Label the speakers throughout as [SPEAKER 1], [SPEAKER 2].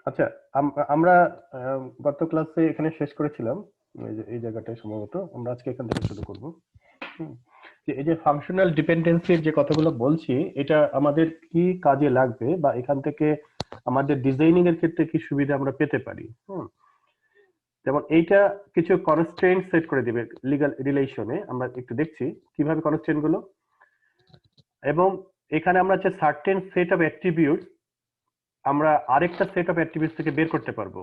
[SPEAKER 1] আচ্ছা, আমরা গত ক্লাসে এখানে শেষ করেছিলাম। এই জায়গাটায় সম্ভবত আমরা আজকে এখান থেকে শুরু করব। যে এই যে ফাংশনাল ডিপেন্ডেন্সির যে কথাগুলো বলছি, এটা আমাদের কি কাজে লাগবে বা এখান থেকে আমাদের ডিজাইনিং এর ক্ষেত্রে কি সুবিধা আমরা পেতে পারি। যেমন এইটা কিছু কনস্ট্রেন্ট সেট করে দিবে লিগ্যাল রিলেশনে। আমরা একটু দেখছি কিভাবে কনস্ট্রেন্ট গুলো, এবং এখানে আমরা যে সার্টেন সেট অফ অ্যাট্রিবিউটস আমরা আরেকটা সেট অফ অ্যাট্রিবিউটস থেকে বের করতে পারবো।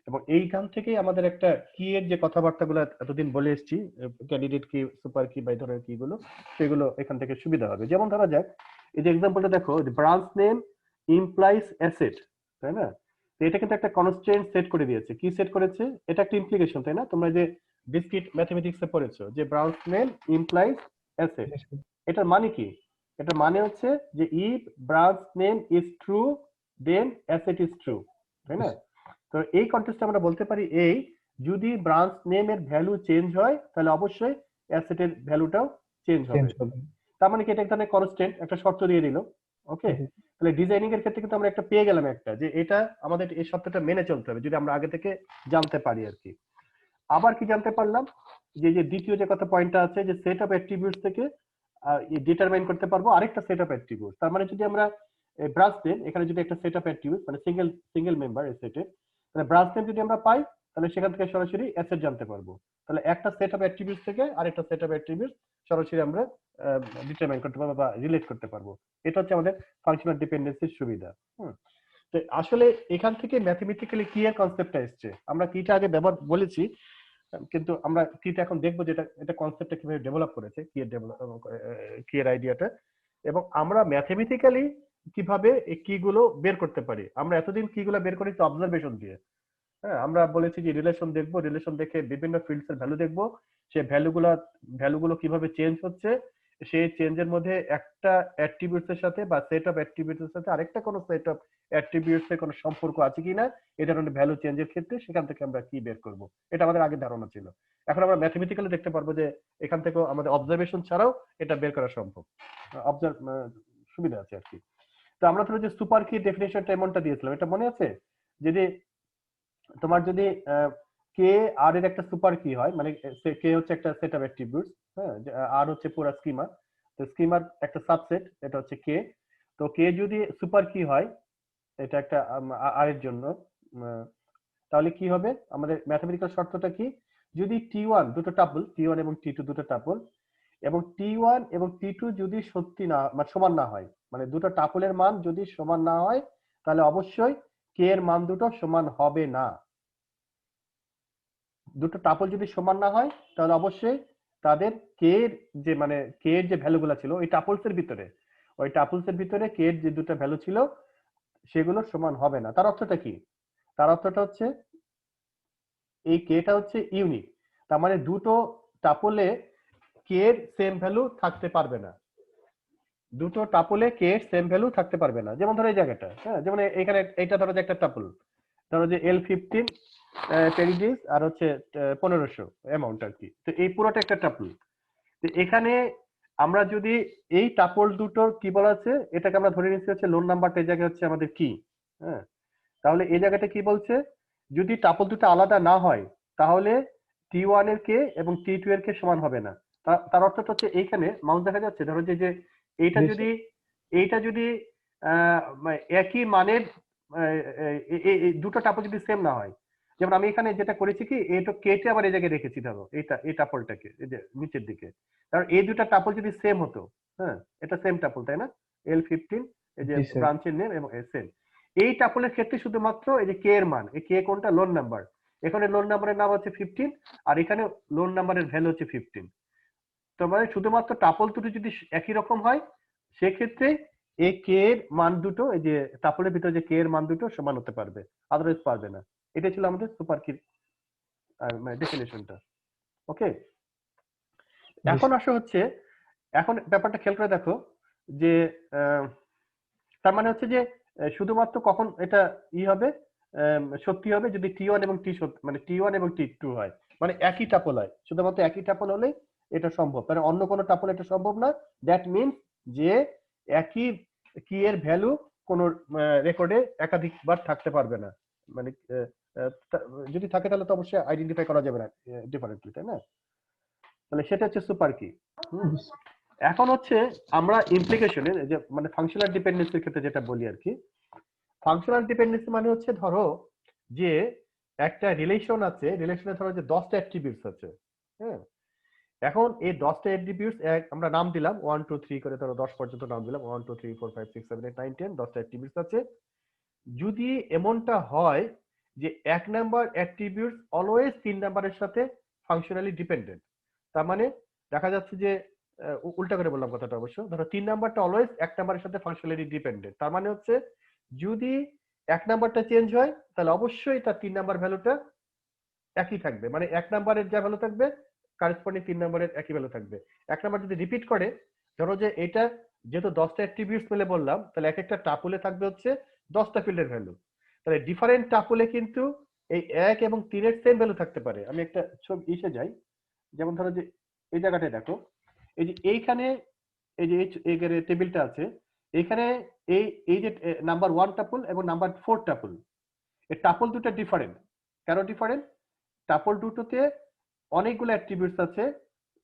[SPEAKER 1] এবং এইখান থেকেই আমাদের একটা কি এর যে কথাবার্তাগুলো এতদিন বলে এসেছি, ক্যান্ডিডেট কি, সুপার কি বা এই ধরনের কি গুলো, সেগুলো এখান থেকে সুবিধা হবে। যেমন ধরা যাক, এই যে এক্সাম্পলটা দেখো, ব্রাঞ্চ নেম ইমপ্লাইজ অ্যাসেট, তাই না? তো এটা কিন্তু একটা কনস্ট্রেন্ট সেট করে দিয়েছে। কি সেট করেছে? এটা একটা ইমপ্লিকেশন, তাই না? তোমরা যে ডিসক্রিট ম্যাথমেটিক্সে পড়েছো যে ব্রাঞ্চ নেম ইমপ্লাইজ অ্যাসেট, এটার মানে কি? এটার মানে হচ্ছে যে if branch name is true then asset is true, তাই না? তো এই কন্টেক্সটে আমরা বলতে পারি এই, যদি ব্রাঞ্চ নেম এর ভ্যালু চেঞ্জ হয় তাহলে অবশ্যই অ্যাসেটের ভ্যালুটাও চেঞ্জ হবে। তার মানে কি এটা এক ধরনের কনস্ট্যান্ট, একটা শর্ত দিয়ে দিল। ওকে, তাহলে ডিজাইনিং এর ক্ষেত্রে কিন্তু আমরা একটা পেয়ে গেলাম, একটা যে এটা আমাদের এই শর্তটা মেনে চলতে হবে যদি আমরা আগে থেকে জানতে পারি আর কি। আবার কি জানতে পারলাম, যে যে দ্বিতীয় যে কথা পয়েন্টটা আছে, যে সেট অফ অ্যাট্রিবিউটস থেকে ডিটারমাইন করতে পারবো আরেকটা সেট অফ অ্যাট্রিবিউটস। তার মানে যদি আমরা ব্রাঞ্চ নেম, এখানে যদি একটা সেট অফ অ্যাট্রিবিউটস মানে সিঙ্গেল মেম্বার এই সেটে, তাহলে ব্রাঞ্চ নেম যদি আমরা পাই তাহলে সেখান থেকে সরাসরি অ্যাসেট জানতে পারবো। তাহলে একটা সেট অফ অ্যাট্রিবিউটস থেকে আরেকটা সেট অফ অ্যাট্রিবিউটস সরাসরি আমরা ডিটারমাইন করতে পারবো বা রিলেট করতে পারবো। এটা হচ্ছে আমাদের ফাংশনাল ডিপেন্ডেন্সির সুবিধা। তো আসলে এখান থেকে ম্যাথমেটিক্যালি কি এর কনসেপ্টটা এসছে। আমরা কিটা আগে ব্যবহার বলেছি, কিন্তু আমরা কিটা এখন দেখবো যে এটা কনসেপ্টটা কিভাবে ডেভেলপ করেছে, কি এর আইডিয়াটা, এবং আমরা ম্যাথমেটিক্যালি কিভাবে এই কি গুলো বের করতে পারি। আমরা এতদিন কি গুলো বের করেছি অবজারভেশন দিয়ে। হ্যাঁ, আমরা বলেছি যে রিলেশন দেখবো, রিলেশন দেখে বিভিন্ন ফিল্ডস এর ভ্যালু দেখবো, সেই ভ্যালুগুলো কিভাবে চেঞ্জ হচ্ছে, সেই চেঞ্জের মধ্যে একটা অ্যাট্রিবিউটস এর সাথে বা সেট অফ অ্যাট্রিবিউটস এর সাথে আরেকটা কোনো সেট অফ অ্যাট্রিবিউটস এর কোনো সম্পর্ক আছে কিনা এই ধরনের ভ্যালু চেঞ্জের ক্ষেত্রে, সেখান থেকে আমরা কি বের করব। এটা আমাদের আগে ধারণা ছিল। এখন আমরা ম্যাথমেটিক্যালি দেখতে পারবো যে এখান থেকেও আমাদের অবজারভেশন ছাড়াও এটা বের করা সম্ভব। অবজার্ভ সুবিধা আছে আর কি। তো আমরা ধরো যে সুপার কি ডেফিনেশনটা এমনটা দিয়েছিলাম, এটা মনে আছে? যদি তোমার যদি কে আর এর একটা সুপার কি হয়, মানে কে হচ্ছে একটা সেট অফ অ্যাট্রিবিউটস, হ্যাঁ, আর হচ্ছে পুরো স্কিমা, তো স্কিমার একটা সাবসেট, এটা হচ্ছে কে। তো কে যদি সুপার কি হয়, এটা একটা আর এর জন্য, তাহলে কি হবে? আমাদের ম্যাথমেটিক্যাল শর্তটা কি? যদি টি ওয়ান দুটো টাপল, টি ওয়ান এবং টি টু দুটো টাপল, এবং টি ওয়ান এবং টি টু যদি সত্যি না মানে সমান না হয়, মানে দুটো টাপলের মান যদি সমান না হয়, তাহলে অবশ্যই কে এর মান দুটো সমান হবে না। দুটো টাপল যদি সমান না হয় তাহলে অবশ্যই তাদের কে এর যে মানে কে এর যে ভ্যালুগুলো ছিল ওই টাপলস এর ভিতরে কে এর যে দুটো ভ্যালু ছিল সেগুলো সমান হবে না। তার অর্থটা কি? তার অর্থটা হচ্ছে এই কেটা হচ্ছে ইউনিক। তার মানে দুটো টাপলে কে এর সেম ভ্যালু থাকতে পারবে না। দুটো টাপলে কে এর সেম ভ্যালু থাকতে পারবে না। যেমন ধরো এই জায়গাটা, হ্যাঁ, যেমন এখানে এইটা ধরো যে একটা টাপল, ধরো যে L15 পেরিডিস আর হচ্ছে 1500 অ্যামাউন্ট আর কি। তো এই পুরোটা একটা টাপল। তো এখানে আমরা যদি এই টাপল দুটোর কি বলা আছে, এটাকে আমরা ধরে নিচ্ছি হচ্ছে লোন নাম্বারটা এই জায়গায় হচ্ছে আমাদের কি। হ্যাঁ, তাহলে এই জায়গাটা কি বলছে, যদি টাপল দুটো আলাদা না হয় তাহলে টি ওয়ান এর কে এবং টি টু এর কে সমান হবে না। তার অর্থটা হচ্ছে এইখানে মাউস দেখা যাচ্ছে, ধরো যে যে এইটা যদি এইটা যদি একই মানের দুটো টাপল যদি সেম না হয়, যেমন আমি এখানে যেটা করেছি কি, এটা কেটে আবার এই জায়গায় রেখেছি, ধরো এই টাপলটাকে এই যে নিচের দিকে, কারণ এই দুটো টাপল যদি সেম হতো, হ্যাঁ, এটা সেম টাপল তাই না, L15 এই যে ব্রাঞ্চের নেম এবং সেম, এই টাপলের ক্ষেত্রে শুধুমাত্র এই যে কে এর মান, এই কে কোনটা লোন নাম্বার, এখানে লোন নাম্বারের নাম হচ্ছে 15 আর এখানে লোন নাম্বারের ভ্যালু হচ্ছে 15। তো মানে শুধুমাত্র টাপল দুটো যদি একই রকম হয় সেক্ষেত্রে এই কে এর মান দুটো, এই যে টাপলের ভিতরে যে কে এর মান দুটো সমান হতে পারবে, আদারওয়াইজ পারবে না। এটা ছিল আমাদের সুপার কি ডেফিনেশনটা। ওকে, এখন আসা হচ্ছে, এখন ব্যাপারটা খেয়াল করে দেখো যে তার মানে হচ্ছে যে শুধুমাত্র কখন এটা হবে, সত্যি হবে যদি টি ওয়ান এবং টি মানে টি ওয়ান এবং টি টু হয়, মানে একই টাপল হয়, শুধুমাত্র একই টাপল হলেই এটা সম্ভব, মানে অন্য কোনো টাপল এটা সম্ভব না। দ্যাট মিনস যে একই কি এর ভ্যালু কোন রেকর্ডে একাধিকবার থাকতে পারবে না, মানে যদি থাকে তাহলে তো অবশ্যই আইডেন্টিফাই করা যাবে না ডিফারেন্টলি, তাই না? তাহলে সেটা হচ্ছে সুপার কি। এখন হচ্ছে আমরা ইমপ্লিকেশনে যে মানে ফাংশনাল ডিপেন্ডেন্সির ক্ষেত্রে যেটা বলি আর কি, ফাংশনাল ডিপেন্ডেন্সি মানে হচ্ছে ধরো যে একটা রিলেশন আছে, রিলেশনে ধরো যে 10টা অ্যাট্রিবিউটস আছে, হ্যাঁ। এখন এই 10টা অ্যাট্রিবিউটস আমরা নাম দিলাম 1 2 3 করে, ধরো 10 পর্যন্ত নাম দিলাম, 1 2 3 4 5 6 7 8 9 10, 10টা অ্যাট্রিবিউটস আছে। যদি এমনটা হয় যে এক নাম্বার অ্যাট্রিবিউটস অলওয়েজ 3 নাম্বারের সাথে ফাংশনালি ডিপেন্ডেন্ট, তার মানে দেখা যাচ্ছে যে উল্টা করে বললাম কথাটা, অবশ্য ধরো 3 নাম্বারটা অলওয়েজ এক নাম্বারের সাথে ফাংশনালি ডিপেন্ডেন্ট, তার মানে হচ্ছে যদি এক নাম্বারটা চেঞ্জ হয় তাহলে অবশ্যই তার 3 নাম্বার ভ্যালুটা একই থাকবে, মানে এক নাম্বারের যা ভ্যালু থাকবে কারেসপন্ডিং 3 নাম্বারের একই ভ্যালু থাকবে। এক নাম্বার যদি রিপিট করে, ধরো যে এটা যেহেতু 10টা অ্যাট্রিবিউটস মিলে বললাম, তাহলে এক একটা টাপুলে থাকবে হচ্ছে 10টা ফিল্ডের ভ্যালু, তাহলে ডিফারেন্ট টাপুলে কিন্তু এই 1 এবং 3 এর সেম ভ্যালু থাকতে পারে। আমি একটা ছবি এসে যাই, যেমন ধরো যে এই জায়গাটায় দেখো, এই যে এইখানে এই যে এই টেবিলটা আছে, এখানে এই এই যে নাম্বার 1 টাপল এবং নাম্বার 4 টাপল, এই টাপল দুটো ডিফারেন্ট। কেন ডিফারেন্ট? টাপল দুটোতে অনেকগুলো অ্যাট্রিবিউটস আছে,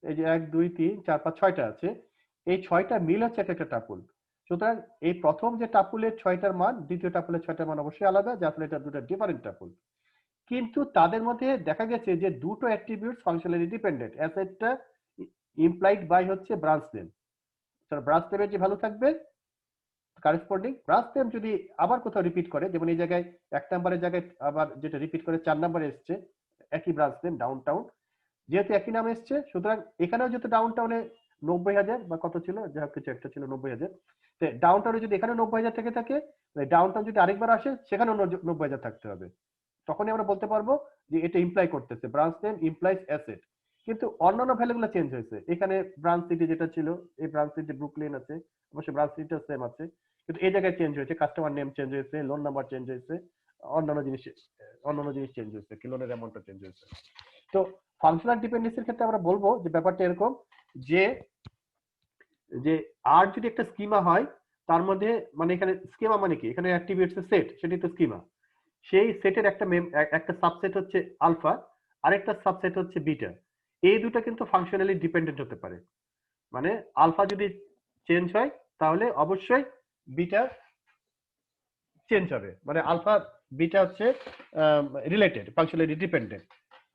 [SPEAKER 1] এই যে 1 2 3 4 5 6টা আছে, এই 6টা মিল হচ্ছে একটা টাপল। সুতরাং এই প্রথম যে টাপুলের 6টার মান দ্বিতীয় টাপুলের 6টার মান অবশ্যই আলাদা, যার ফলে এটা দুটো ডিফারেন্ট টাপুল। কিন্তু তাদের মধ্যে দেখা গেছে যে দুটো অ্যাট্রিবিউটস ফাংশনালি ডিপেন্ডেন্ট, অ্যাসেটটা ইমপ্লাইড বাই হচ্ছে ব্রাঞ্চ নেম। ব্রাঞ্চ নেমের যে ভ্যালু থাকবে কারেসপন্ডিং ব্রাঞ্চ নেম যদি আবার কোথাও রিপিট করে, যেমন এই জায়গায় 1 নাম্বারের জায়গায় আবার যেটা রিপিট করে 4 নাম্বারে এসছে একই ব্রাঞ্চ নেম ডাউন টাউন, যেহেতু একই নাম এসছে সুতরাং এখানেও যেহেতু ডাউন টাউনে 90,000 বা কত ছিল, যা কিছু একটা ছিল 90,000, তো ডাউন টাউনে যদি এখানে 90,000 থেকে থাকে, ডাউন টাউন যদি আরেকবার আসে সেখানেও 90,000 থাকতে হবে, তখনই আমরা বলতে পারবো যে এটা ইমপ্লাই করতেছে ব্রাঞ্চ নেম ইমপ্লাইজ অ্যাসেট। কিন্তু অন্যান্য ভ্যালুগুলো চেঞ্জ হয়েছে, এখানে ব্রাঞ্চ সিটি যেটা ছিল, এই ব্রাঞ্চ সিটি ব্রুকলিন আছে, অবশ্যই ব্রাঞ্চ সিটিও সেম আছে, কিন্তু এই জায়গায় চেঞ্জ হয়েছে, কাস্টমার নেম চেঞ্জ হয়েছে, লোন নাম্বার চেঞ্জ হয়েছে, অন্যান্য জিনিস চেঞ্জ হয়েছে, কি লোনের অ্যামাউন্টটা চেঞ্জ হয়েছে। তো ফাংশনাল ডিপেন্ডেন্সির ক্ষেত্রে আমরা বলবো যে ব্যাপারটা এরকম যে যে আর যদি একটা স্কিমা হয় তার মধ্যে, মানে এখানে স্কিমা মানে কি, এখানে অ্যাট্রিবিউটস এর সেট, সেটাই তো স্কিমা। সেই সেটের একটা সাবসেট হচ্ছে আলফা, আরেকটা সাবসেট হচ্ছে বিটা। এই দুটো কিন্তু ফাংশনালি ডিপেন্ডেন্ট হতে পারে, মানে আলফা যদি চেঞ্জ হয় তাহলে অবশ্যই বিটা চেঞ্জ হবে, মানে আলফা বিটা হচ্ছে রিলেটেড, ফাংশনালি ডিপেন্ডেন্ট।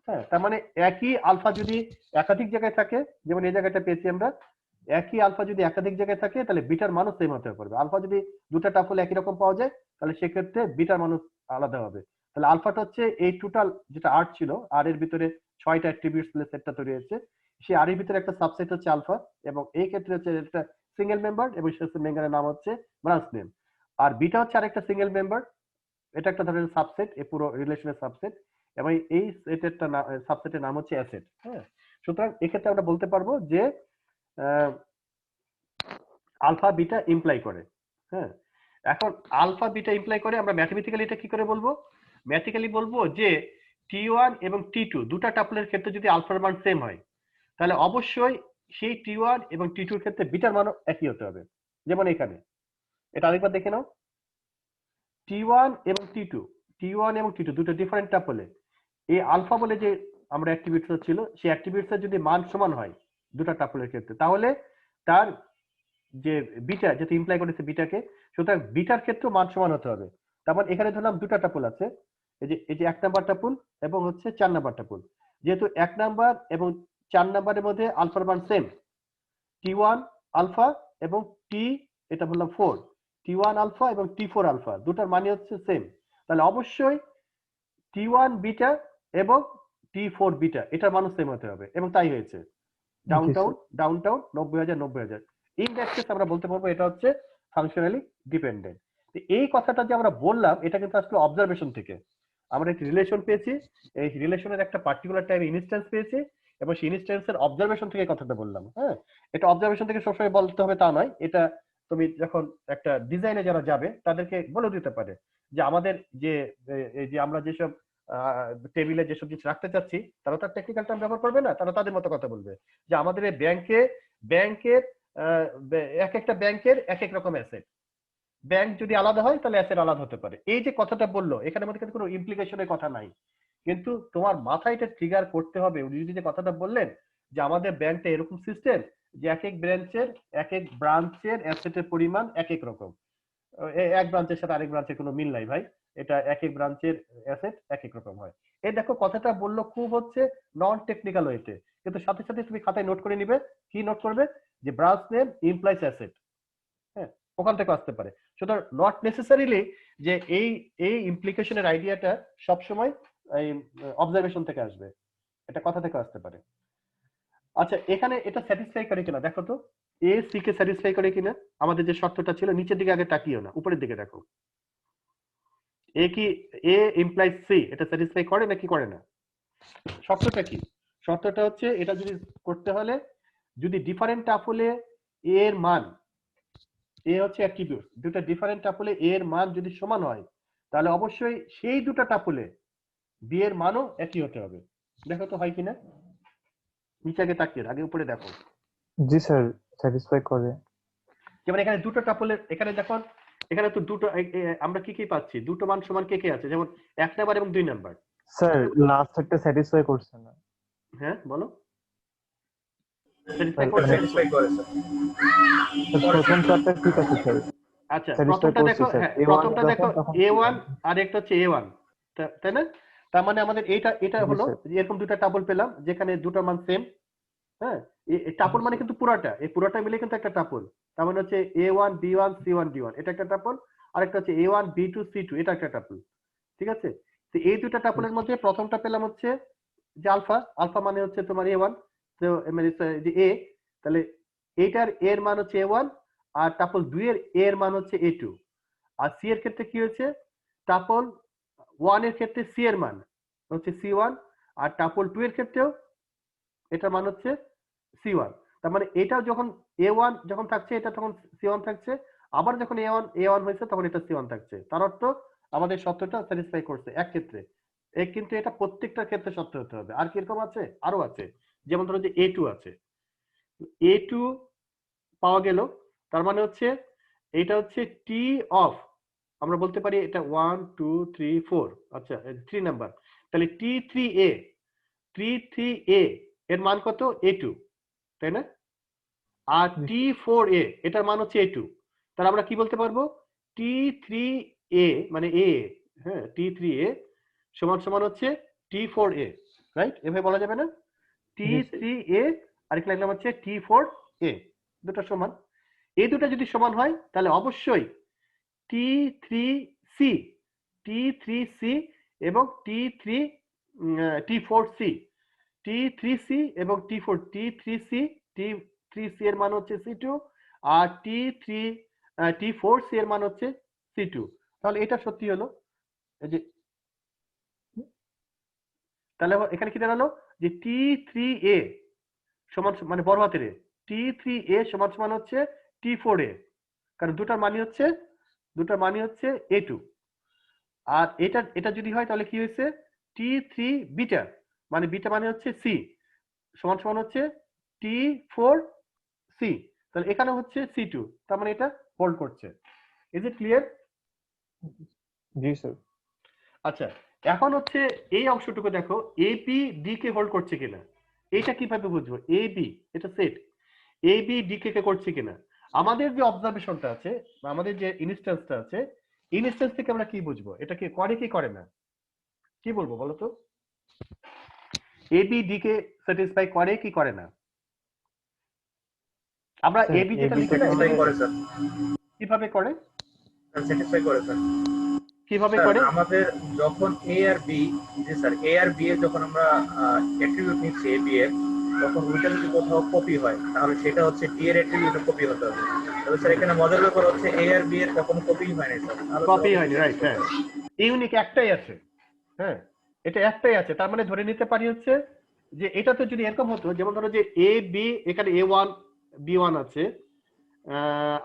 [SPEAKER 1] হ্যাঁ, তার মানে একই আলফা যদি একাধিক জায়গায় থাকে, যেমন এই জায়গাটা পেয়েছি আমরা, একই আলফা যদি একাধিক জায়গায় থাকে তাহলে বিটার মানও সেম হতে পারবে। আলফা যদি দুটো টাপল একই রকম পাওয়া যায় তাহলে সেক্ষেত্রে বিটার মানও আলাদা হবে। তাহলে আলফাটা হচ্ছে এই টোটাল যেটা আর ছিল, আর এর ভিতরে 6টা অ্যাট্রিবিউটস মিলে সেটটা তৈরি হয়েছে, সেই আর এর ভিতরে একটা সাবসেট হচ্ছে আলফা, এবং এই ক্ষেত্রে হচ্ছে একটা সিঙ্গেল মেম্বার এবং সেই মেম্বারের নাম হচ্ছে ব্রাঞ্চ নেম। আর বিটা হচ্ছে আরেকটা সিঙ্গেল মেম্বার, এটা একটা ধরনের সাবসেট, এই পুরো রিলেশনের সাবসেট, এবং এই সেটেরটা সাবসেটের নাম হচ্ছে অ্যাসেট। হ্যাঁ, সুতরাং এক্ষেত্রে আমরা বলতে পারবো যে আলফা বিটা ইমপ্লাই করে। হ্যাঁ, এখন আলফা বিটা ইমপ্লাই করে আমরা ম্যাথমেটিক্যালি এটা কি করে বলবো? ম্যাথমেটিক্যালি বলবো যে টি1 এবং টি2 দুটা টাপলের ক্ষেত্রে যদি আলফার মান সেম হয় তাহলে অবশ্যই সেই টি1 এবং টি2 এর ক্ষেত্রে বিটার মানও একই হতে হবে। যেমন এখানে এটা আরেকবার দেখে নাও, টি1 এবং টি2, টি1 এবং টি2 দুটো ডিফারেন্ট টাপলে এই আলফা বলে যে আমরা অ্যাট্রিবিউটস ছিল, সেই অ্যাট্রিবিউটস এর যদি মান সমান হয় দুটো টাপলের ক্ষেত্রে, তাহলে তার যে বিটা যেটা ইমপ্লাই করেছে বিটাকে, সুতরাং বিটার ক্ষেত্রে মান সমান হতে হবে। তারপর এখানে ধরলাম দুটো টাপল আছে, এই যে 1 নাম্বার টাপল এবং হচ্ছে 4 নাম্বার টাপল, যেহেতু 1 নাম্বার এবং 4 নাম্বারের মধ্যে আলফার মান সেম, টি1 আলফা এবং টি, এটা বললাম 4, টি1 আলফা এবং টি4 আলফা দুটার মানে হচ্ছে সেম, তাহলে অবশ্যই টি1 বিটা এবং টি4 বিটা এটার মানও সেম হতে হবে, এবং তাই হয়েছে। Downtown downtown 90,000 90,000, in that case আমরা বলতে পারবো এটা হচ্ছে ফাংশনালি ডিপেন্ডেন্ট। এই কথাটা যে আমরা বললাম এটা কিন্তু আসলে অবজারভেশন থেকে আমরা একটা রিলেশন পেয়েছি, এই রিলেশনের একটা পার্টিকুলার টাইম ইনস্ট্যান্স পেয়েছি, এবং সেই ইনস্ট্যান্সের অবজারভেশন থেকে কথাটা বললাম। হ্যাঁ, এটা অবজারভেশন থেকে সবসময় বলতে হবে তা নয়, এটা তুমি যখন একটা ডিজাইনে যারা যাবে তাদেরকে বলে দিতে পারে যে আমাদের যে এই যে আমরা যেসব টেবিলে যেসব জিনিস রাখতে চাচ্ছি তারা তার টেকনিক্যাল টার্ম ব্যবহার করবে না, তারা তাদের মতো কথা বলবে যে আমাদের এই ব্যাংকের এক একটা ব্যাংকের এক এক রকম অ্যাসেট, ব্যাংক যদি আলাদা হয় তাহলে অ্যাসেট আলাদা হতে পারে। এই যে কথাটা বললো এখানের মধ্যে কিন্তু কোনো ইমপ্লিকেশনের কথা নাই, কিন্তু তোমার মাথায় এটা ট্রিগার করতে হবে। উনি যদি যে কথাটা বললেন যে আমাদের ব্যাংকটা এরকম সিস্টেম যে এক এক ব্রাঞ্চের অ্যাসেটের পরিমাণ এক এক রকম, এক ব্রাঞ্চের সাথে আরেক ব্রাঞ্চের কোনো মিল নাই ভাই, এটা এক এক ব্রাঞ্চের অ্যাসেট এক এক রকম হয়। এই দেখো কথাটা বললো খুব হচ্ছে নন টেকনিক্যাল ওয়েতে, কিন্তু সাথে সাথে তুমি খাতায় নোট করে নিবে। কি নোট করবে? যে ব্রাঞ্চ নেম ইমপ্লাইজ অ্যাসেট, হ্যাঁ, ওখান থেকে আসতে পারে। সুতরাং নট নেসেসারিলি যে এই এই ইমপ্লিকেশনের আইডিয়াটা সবসময় এই অবজারভেশন থেকে আসবে, এটা কথা থেকে আসতে পারে। আচ্ছা, এখানে এটা স্যাটিসফাই করে কিনা দেখো তো, এ সি কে স্যাটিসফাই করে কিনা। আমাদের যে শর্তটা ছিল নিচের দিকে আগে তাকিও না, উপরের দিকে দেখো। এ কি এ ইমপ্লাইজ সি, এটা স্যাটিসফাই করে নাকি করে না? শর্তটা কি? শর্তটা হচ্ছে এটা যদি করতে হলে যদি ডিফারেন্ট টাপলে এ এর মান, এ হচ্ছে অ্যাট্রিবিউট, দুটো ডিফারেন্ট টাপলে এ এর মান যদি সমান হয় তাহলে অবশ্যই সেই দুটো টাপলে বি এর মানও একই হতে হবে। দেখো তো হয় কিনা, নিচে আগে তাকিয়ে আগে উপরে দেখো।
[SPEAKER 2] জি স্যার, স্যাটিসফাই করে।
[SPEAKER 1] যেমন এখানে দুটো টাপলের, এখানে দেখো এখানে তো দুটো আমরা কি কি পাচ্ছি, দুটো মান সমান কে কে আছে, যেমন 1 নাম্বার এবং 2 নাম্বার।
[SPEAKER 2] স্যার লাস্ট একটা স্যাটিসফাই করছে না।
[SPEAKER 1] হ্যাঁ বলো,
[SPEAKER 2] স্যার
[SPEAKER 1] স্যাটিসফাই করছে?
[SPEAKER 3] স্যাটিসফাই করে স্যার।
[SPEAKER 2] প্রথম চারটা ঠিক আছে স্যার,
[SPEAKER 1] আচ্ছা
[SPEAKER 2] স্যাটিসফাই
[SPEAKER 1] প্রথমটা
[SPEAKER 2] করছে
[SPEAKER 1] দেখো,
[SPEAKER 2] স্যার।
[SPEAKER 1] হ্যাঁ
[SPEAKER 2] এ ওয়ান
[SPEAKER 1] প্রথমটা দেখো
[SPEAKER 2] তখন
[SPEAKER 1] A1 আর একটা হচ্ছে A1, তাই না? তার মানে আমাদের এটা এটা
[SPEAKER 2] জি
[SPEAKER 1] হলো
[SPEAKER 2] স্যার।
[SPEAKER 1] যে এরকম দুটো টাপল পেলাম যেখানে দুটো মান সেম। হ্যাঁ, এই টাপল মানে কিন্তু পুরাটা, এই পুরাটা মিলে কিন্তু একটা টাপল। তার মানে হচ্ছে A1 B1 C1 D1 এটা একটা টাপল, আর একটা হচ্ছে A1 B2 C2 এটা একটা টাপল। ঠিক আছে, তো এই দুটো টাপলের মধ্যে প্রথমটা পেলাম হচ্ছে যে আলফা, আলফা মানে হচ্ছে তোমার A1, তো মানে যে A, তাহলে এইটার এর মান হচ্ছে A1, আর টাপল 2 এর এর মান হচ্ছে A2। আর সি এর ক্ষেত্রে কি হয়েছে, টাপল 1 এর ক্ষেত্রে সি এর মান হচ্ছে C1, আর টাপল 2 এর ক্ষেত্রেও এটার মান হচ্ছে C1। তার মানে এটা যখন A1 যখন থাকছে এটা তখন C1 থাকছে, আবার যখন A1 হয়েছে তখন এটা C1 থাকছে। তার অর্থ আমাদের শর্তটা স্যাটিসফাই করছে এক ক্ষেত্রে। কিন্তু এটা প্রত্যেকটা ক্ষেত্রে সত্য হতে হবে। আর কিরকম আছে? আরো আছে, যেমন ধরো যে A2 আছে, A2 পাওয়া গেল, তার মানে হচ্ছে এটা হচ্ছে টি অফ, আমরা বলতে পারি এটা 1 2 3 4, আচ্ছা 3 নাম্বার, তাহলে T3A, T3A এর মান কত? A2, তাই না? আর T4A এটার মান হচ্ছে A2, তাহলে আমরা কি বলতে পারবো? T3A মানে A, হ্যাঁ T3A সমান সমান হচ্ছে T4A, রাইট? এভাবে বলা যাবে না? T3A আর এখানে লিখলাম হচ্ছে T4A, দুটো সমান। এই দুটো যদি সমান হয় তাহলে অবশ্যই T3C, T3C এবং T4C, T3C এবং T4, T3C, T3C এর মান হচ্ছে C2, আর T4C এর মান হচ্ছে C2। তাহলে এটা সত্যি হলো। এই যে তাহলে এখানে কি দাঁড়ালো যে T3A সমান মানে বড় হাতের এ, T3A সমান সমান হচ্ছে T4A, কারণ দুটার মানই হচ্ছে A2। আর এটা এটা যদি হয় তাহলে কি হয়েছে, T3 বিটা মানে বিটা মানে হচ্ছে C সমান সমান হচ্ছে T4C, তাহলে এখানে হচ্ছে C2, তার মানে এটা হোল্ড করছে। Is it clear?
[SPEAKER 2] G sir.
[SPEAKER 1] আচ্ছা, এখন হচ্ছে এই অংশটুকু দেখো, এবি ডি কে হোল্ড করছে কিনা, এটা কিভাবে বুঝবো? এবি এটা সেট, এবি ডি কে করছে কিনা। আমাদের যে অবজারভেশনটা আছে, আমাদের যে ইনস্ট্যান্সটা আছে, ইনস্ট্যান্স থেকে আমরা কি বুঝবো এটা কি করে কি করে না? কি বলবো বলো তো? এবি ডি কে স্যাটিসফাই করে কি করে না? আমরা
[SPEAKER 2] স্যার
[SPEAKER 1] এবি যেটা
[SPEAKER 2] AB
[SPEAKER 1] লিখি
[SPEAKER 2] তে
[SPEAKER 1] না,
[SPEAKER 3] স্যাটিসফাই করে স্যার।
[SPEAKER 1] কিভাবে করে?
[SPEAKER 3] স্যাটিসফাই করে স্যার।
[SPEAKER 1] কিভাবে
[SPEAKER 3] স্যার
[SPEAKER 1] করে?
[SPEAKER 3] আমাদের যখন এ আর বি, জি স্যার, এ আর বি এর যখন আমরা অ্যাট্রিবিউট নিচ্ছি এ বি এর, তখন ওইটা যদি কোথাও কপি হয় তাহলে সেটা হচ্ছে ডি এর অ্যাট্রিবিউটে কপি হতে হবে। তবে স্যার এখানে মজার ব্যাপার হচ্ছে এ আর বি এর কখনো কপি হয়নি স্যার,
[SPEAKER 1] কপি হয়নি, রাইট? হ্যাঁ, ইউনিক একটাই আছে, হ্যাঁ এটা একটাই আছে। তার মানে ধরে নিতে পারি হচ্ছে যে এটা তো যদি এরকম হতো, যেমন ধরো যে এ বি, এখানে A1 B1 আছে,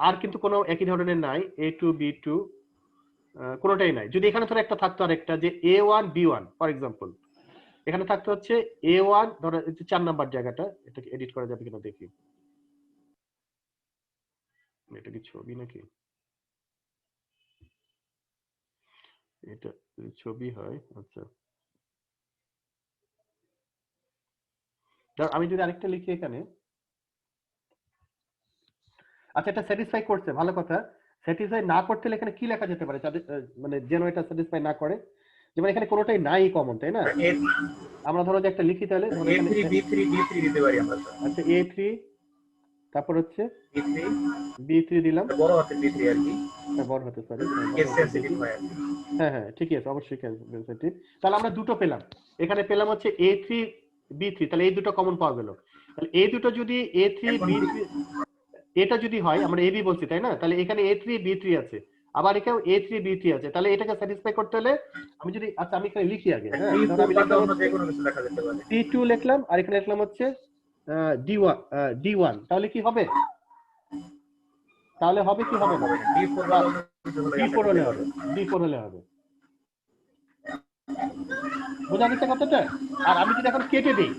[SPEAKER 1] আর কিন্তু কোনো একই ধরনের নাই, A2 B2 কোনোটাই নাই। যদি এখানে ধরো একটা থাকতো আরেকটা যে A1 B1 ফর এক্সাম্পল, এখানে থাকতো হচ্ছে A1, ধরো 4 নাম্বার জায়গাটা, এটাকে এডিট করা যাবে কিনা দেখি, এটা কি ছবি নাকি? এটা ছবি হয়, আচ্ছা। আমি যদি আরেকটা লিখি এখানে, আচ্ছা এটা স্যাটিসফাই করছে, ভালো কথা। স্যাটিসফাই না করতে হলে এখানে কি লেখা যেতে পারে মানে যেন এটা স্যাটিসফাই না করে, যেমন এখানে কোনোটাই নাই কমন, তাই না? আমরা ধরো যে একটা লিখি, তাহলে ধরো এখানে
[SPEAKER 3] A3 B3 D3 দিতে পারি আমরা।
[SPEAKER 1] আচ্ছা A3, তারপর হচ্ছে
[SPEAKER 3] B3
[SPEAKER 1] B3 দিলাম,
[SPEAKER 3] বড় হাতে B3 আর কি,
[SPEAKER 1] বড় হতে, সরি,
[SPEAKER 3] কেস সেনসিটিভ হয় আর কি।
[SPEAKER 1] হ্যাঁ হ্যাঁ ঠিকই আছে, অবশ্যই সেন্সিটিভ। তাহলে আমরা দুটো পেলাম, এখানে পেলাম হচ্ছে A3 B3, তাহলে এই দুটো কমন পাওয়া গেল। তাহলে এই দুটো যদি A3 B3 এটা যদি হয়, আমরা AB বলছি তাই না, তাহলে এখানে A3 B3 আছে, আবার এখানে A3 B3 আছে, তাহলে এটাকে স্যাটিসফাই করতে হলে আমি যদি, আচ্ছা আমি এখানে লিখি আগে, হ্যাঁ ধরো আমি লিখলাম
[SPEAKER 3] যে কোনো কিছু লেখা যেতে পারে।
[SPEAKER 1] T2 লিখলাম, আর এখানে লিখলাম হচ্ছে D1, তাহলে কি হবে? তাহলে হবে কি হবে না? D4 হলে হবে, D4 হলে হবে। বোঝা গেছে কতটা? আর আমি যদি এখন কেটে দিই,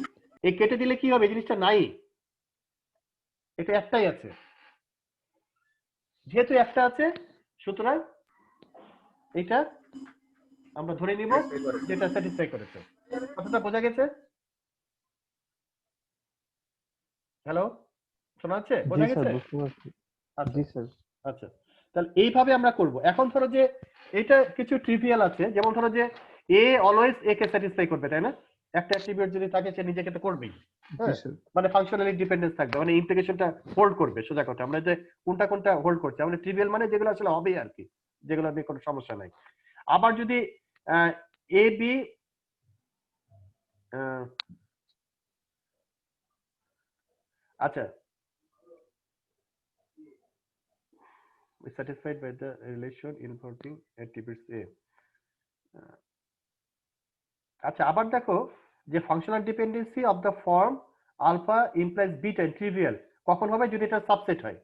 [SPEAKER 1] এই কেটে দিলে কি হবে? জিনিসটা নাই, এটা একটাই আছে, যেহেতু একটা আছে সুতরাং এটা আমরা ধরে নিব যেটা স্যাটিসফাই করেছে। কতটা বোঝা গেছে? হ্যালো, শোনা যাচ্ছে? বোঝা
[SPEAKER 2] জি স্যার,
[SPEAKER 1] গেছে?
[SPEAKER 2] বুঝতে পারছি।
[SPEAKER 1] আচ্ছা
[SPEAKER 2] জি স্যার।
[SPEAKER 1] আচ্ছা, তাহলে এইভাবে আমরা করব। এখন ধরো যে এটা কিছু ট্রিভিয়াল আছে, যেমন ধরো যে এ অলওয়েজ এ কে স্যাটিসফাই করবে, তাই না? একটা অ্যাট্রিবিউট যদি থাকে সে নিজেকে তো করবেই,
[SPEAKER 2] জি
[SPEAKER 1] হ্যাঁ,
[SPEAKER 2] স্যার।
[SPEAKER 1] মানে ফাংশনালি ডিপেন্ডেন্স থাকবে, মানে ইমপ্লিকেশনটা হোল্ড করবে। সোজা কথা, আমরা যে কোনটা কোনটা হোল্ড করছে, আমরা ট্রিভিয়াল মানে যেগুলো আসলে হবেই আর কি, যেগুলো নিয়ে কোনো সমস্যা নাই। আবার যদি এ বি আচ্ছা, satisfied by the relation involving attributes A, আচ্ছা আবার দেখো যে functional dependency of the form alpha implies beta trivial কখন হবে? যদি এটা সাবসেট হয়,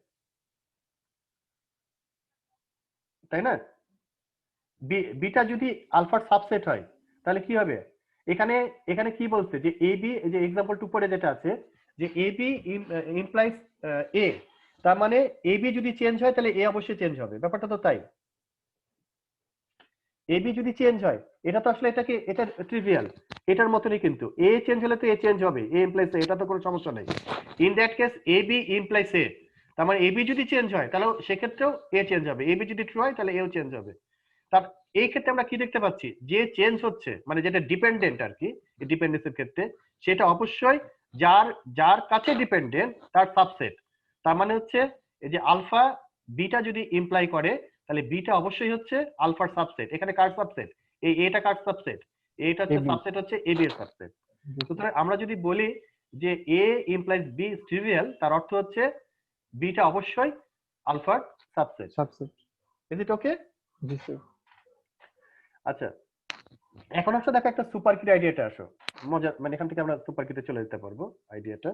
[SPEAKER 1] তাই না? বিটা যদি আলফার সাবসেট হয় তাহলে কি হবে? এখানে এখানে কি বলছে যে এ বি, যে এক্সাম্পল 2 পরে যেটা আছে যে এ বি ইমপ্লাইজ এ, তার মানে এ বি যদি চেঞ্জ হয় তাহলে এ অবশ্যই চেঞ্জ হবে, ব্যাপারটা তো তাই। এ বি যদি চেঞ্জ হয়, এটা তো আসলে এটাকে, এটা ট্রিভিয়াল, এটার মতনই, কিন্তু এ চেঞ্জ হলে তো এ চেঞ্জ হবে, এ ইমপ্লাইজ এ, এটা তো কোনো সমস্যা নেই। In that case A B implies A, তার মানে এ বি যদি চেঞ্জ হয় তাহলে সেক্ষেত্রেও এ চেঞ্জ হবে, এ বি যদি ট্রু হয় তাহলে এও চেঞ্জ হবে। তার এই ক্ষেত্রে আমরা কি দেখতে পাচ্ছি? যে চেঞ্জ হচ্ছে মানে যেটা ডিপেন্ডেন্ট আর কি, ডিপেন্ডেন্সের ক্ষেত্রে সেটা অবশ্যই যার যার কাছে ডিপেন্ডেন্ট তার সাবসেট। তার মানে হচ্ছে এই যে আলফা বিটা যদি ইমপ্লাই করে তাহলে বিটা অবশ্যই হচ্ছে আলফার সাবসেট। এখানে কার সাবসেট? এই এটা কার সাবসেট? এটা হচ্ছে
[SPEAKER 2] AB
[SPEAKER 1] সাবসেট, হচ্ছে এ বি এর সাবসেট।
[SPEAKER 2] জি স্যার।
[SPEAKER 1] সুতরাং আমরা যদি বলি যে A implies B is trivial, তার অর্থ হচ্ছে বিটা অবশ্যই আলফার subset.
[SPEAKER 2] Subset.
[SPEAKER 1] Is it okay?
[SPEAKER 2] জি স্যার।
[SPEAKER 1] আচ্ছা, এখন আসলে দেখো একটা সুপার কি আইডিয়াটা আসো, মজা, মানে এখান থেকে আমরা সুপার কিতে চলে যেতে পারবো আইডিয়াটা।